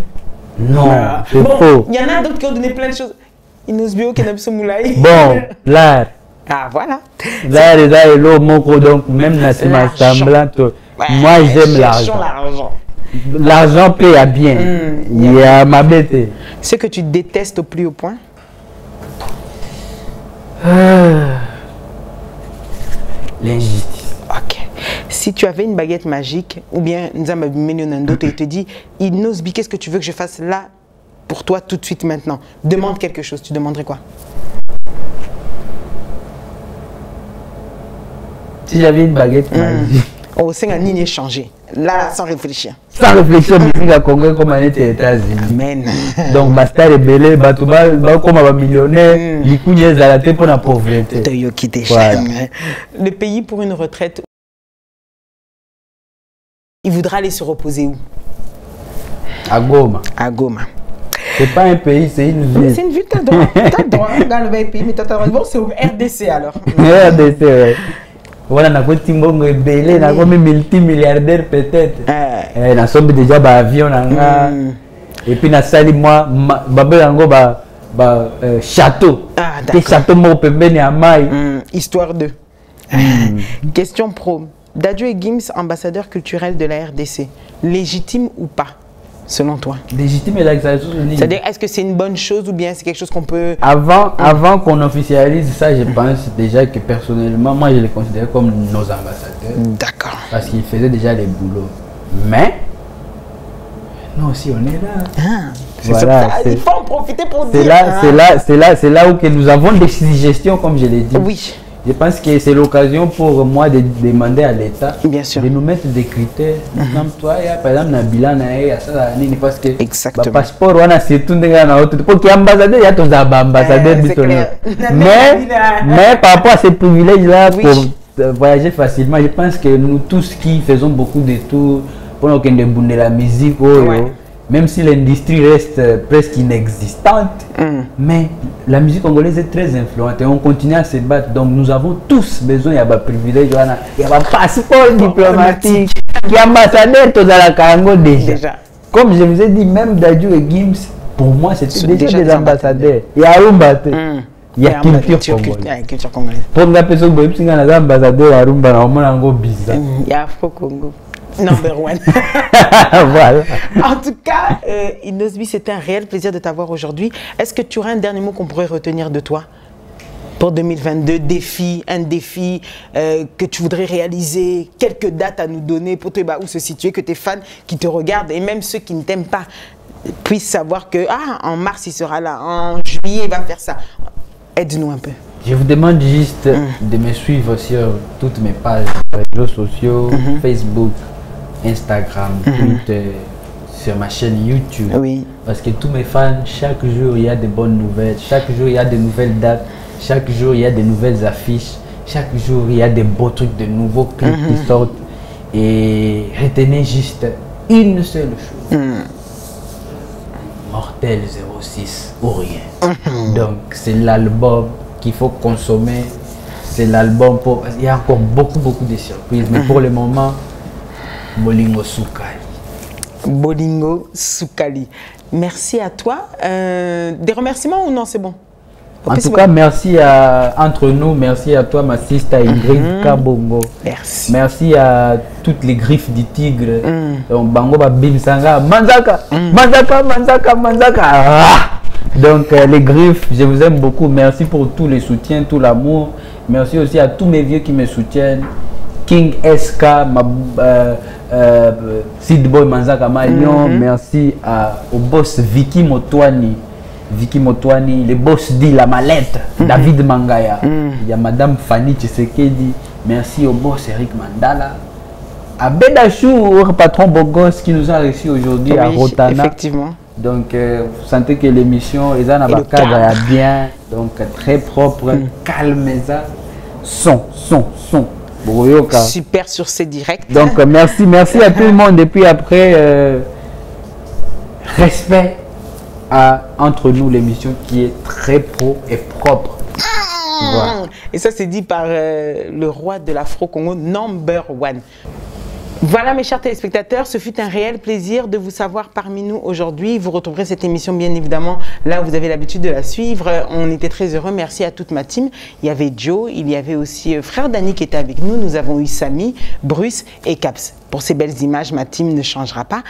Non, c'est faux. Il y en a d'autres qui ont donné plein de choses. Inosbio, Kenabso Moulay. Bon, l'art. Ah, voilà. L'art est l'eau, donc même la semblante. Moi, j'aime l'argent. L'argent paye à bien. Il y a ma bête. Ce que tu détestes au plus haut point? L'injustice. Ok. Si tu avais une baguette magique, ou bien Nzamba Menonando te dit, Inosbi, qu'est-ce que tu veux que je fasse là pour toi tout de suite maintenant? Demande quelque chose, tu demanderais quoi? Si j'avais une baguette magique. Oh, c'est un ligne changé. Là, sans réfléchir. Sans réfléchir, musique à Congrès comme on était aux États-Unis. Amen. Donc, Basta rebelle, Batouba, comme un millionnaire, il couille à la tête pour la pauvreté. Voilà. Le pays pour une retraite, il voudra aller se reposer où? À Goma. À Goma. C'est pas un pays, c'est une ville. C'est une ville, t'as droit. T'as droit dans le pays, mais t'as droit. Bon, c'est au RDC alors. RDC, ouais. Voilà, on a un Timbongo rebelle, on a un multimilliardaire peut-être. On a somme déjà un avion. Et puis, on a sali moi, château. Ah, d'accord. Château, moi, peut à maille. Histoire de. Question pro. Dadju et Gims, ambassadeurs culturels de la RDC, légitime ou pas, selon toi? Légitime et l'exagération. C'est-à-dire, est-ce que c'est une bonne chose ou bien c'est quelque chose qu'on peut... Avant qu'on officialise ça, je pense déjà que personnellement, moi je les considère comme nos ambassadeurs. D'accord. Parce qu'ils faisaient déjà les boulots. Mais, nous aussi on est là. Ah, Voilà, il faut en profiter pour c'est dire. c'est là où que nous avons des suggestions, comme je l'ai dit. Oui. Je pense que c'est l'occasion pour moi de demander à l'État Bien sûr. de nous mettre des critères. Toi, par exemple, Nabila, parce que exactement. le passeport, on a surtout pour qu'il y ait ambassadeur, il y a tous les ambassadeurs. Mais par rapport à ces privilèges-là, Oui. pour voyager facilement, je pense que nous tous qui faisons beaucoup de tours, pour qu'on de la musique, même si l'industrie reste presque inexistante, mais la musique congolaise est très influente et on continue à se battre. Donc nous avons tous besoin, il y a des privilèges, il y a un passeport diplomatique, il y a un ambassadeur dans la Congo déjà. Comme je vous ai dit, même Dadju et Gims, pour moi, c'était déjà des ambassadeurs. Il y a Arumba, il y a culture congolaise. Pour la personne qui est ambassadeur à Arumba, on a un bizarre. Il y a Afro-Congo. Number one. Voilà. En tout cas, Inosbi, c'était un réel plaisir de t'avoir aujourd'hui. Est-ce que tu aurais un dernier mot qu'on pourrait retenir de toi pour 2022? Un défi que tu voudrais réaliser, quelques dates à nous donner pour te où se situer, que tes fans qui te regardent et même ceux qui ne t'aiment pas puissent savoir que en mars il sera là, en juillet il va faire ça. Aide-nous un peu. Je vous demande juste de me suivre sur toutes mes pages, réseaux sociaux, Facebook, Instagram, Twitter, sur ma chaîne YouTube. Oui. Parce que tous mes fans, chaque jour il y a de bonnes nouvelles, chaque jour il y a de nouvelles dates, chaque jour il y a de nouvelles affiches, chaque jour il y a des beaux trucs, de nouveaux clips qui sortent. Et retenez juste une seule chose. Mortel 06 ou rien. Donc c'est l'album qu'il faut consommer. C'est l'album pour... Il y a encore beaucoup de surprises. Mais pour le moment, Bolingo Soukali. Bolingo Soukali. Merci à toi. Des remerciements ou non, c'est bon? En tout cas, merci entre nous, merci à toi, ma sister Ingrid Kabongo. Merci. Merci à toutes les griffes du tigre. Donc, Bango Babim Sanga, Manzaka, Manzaka. Donc, les griffes, je vous aime beaucoup. Merci pour tous les soutiens, tout l'amour. Merci aussi à tous mes vieux qui me soutiennent. King SK, Sidboy Manzaka Malion. Merci au boss Vicky Motwani. Le boss dit la mallette, David Mangaya. Il y a Madame Fanny Tshisekedi. Merci au boss Eric Mandala. À Bedachou, patron Bogos qui nous a reçus aujourd'hui à Rotana. Effectivement. Donc, vous sentez que l'émission est bien, donc très propre, calme, son. Super sur ces directs. Donc, merci à tout le monde. Et puis après, respect entre nous, l'émission qui est très pro et propre. Voilà. Et ça, c'est dit par le roi de l'Afro-Congo, number one. Voilà mes chers téléspectateurs, ce fut un réel plaisir de vous savoir parmi nous aujourd'hui. Vous retrouverez cette émission bien évidemment là où vous avez l'habitude de la suivre. On était très heureux, merci à toute ma team. Il y avait Joe, il y avait aussi frère Danny qui était avec nous. Nous avons eu Samy, Bruce et Caps. Pour ces belles images, ma team ne changera pas.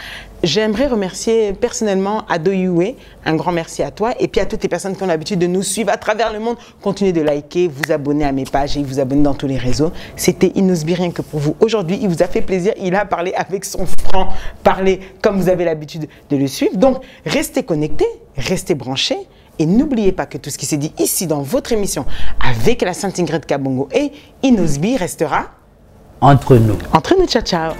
J'aimerais remercier personnellement Ado Yue, un grand merci à toi. Et puis à toutes les personnes qui ont l'habitude de nous suivre à travers le monde. Continuez de liker, vous abonner à mes pages et vous abonner dans tous les réseaux. C'était Inosbi rien que pour vous. Aujourd'hui, il vous a fait plaisir. Il a parlé avec son franc parler comme vous avez l'habitude de le suivre. Donc, restez connectés, restez branchés. Et n'oubliez pas que tout ce qui s'est dit ici dans votre émission avec la Sainte Ingrid Kabongo et Inosbi restera entre nous. Entre nous, ciao, ciao.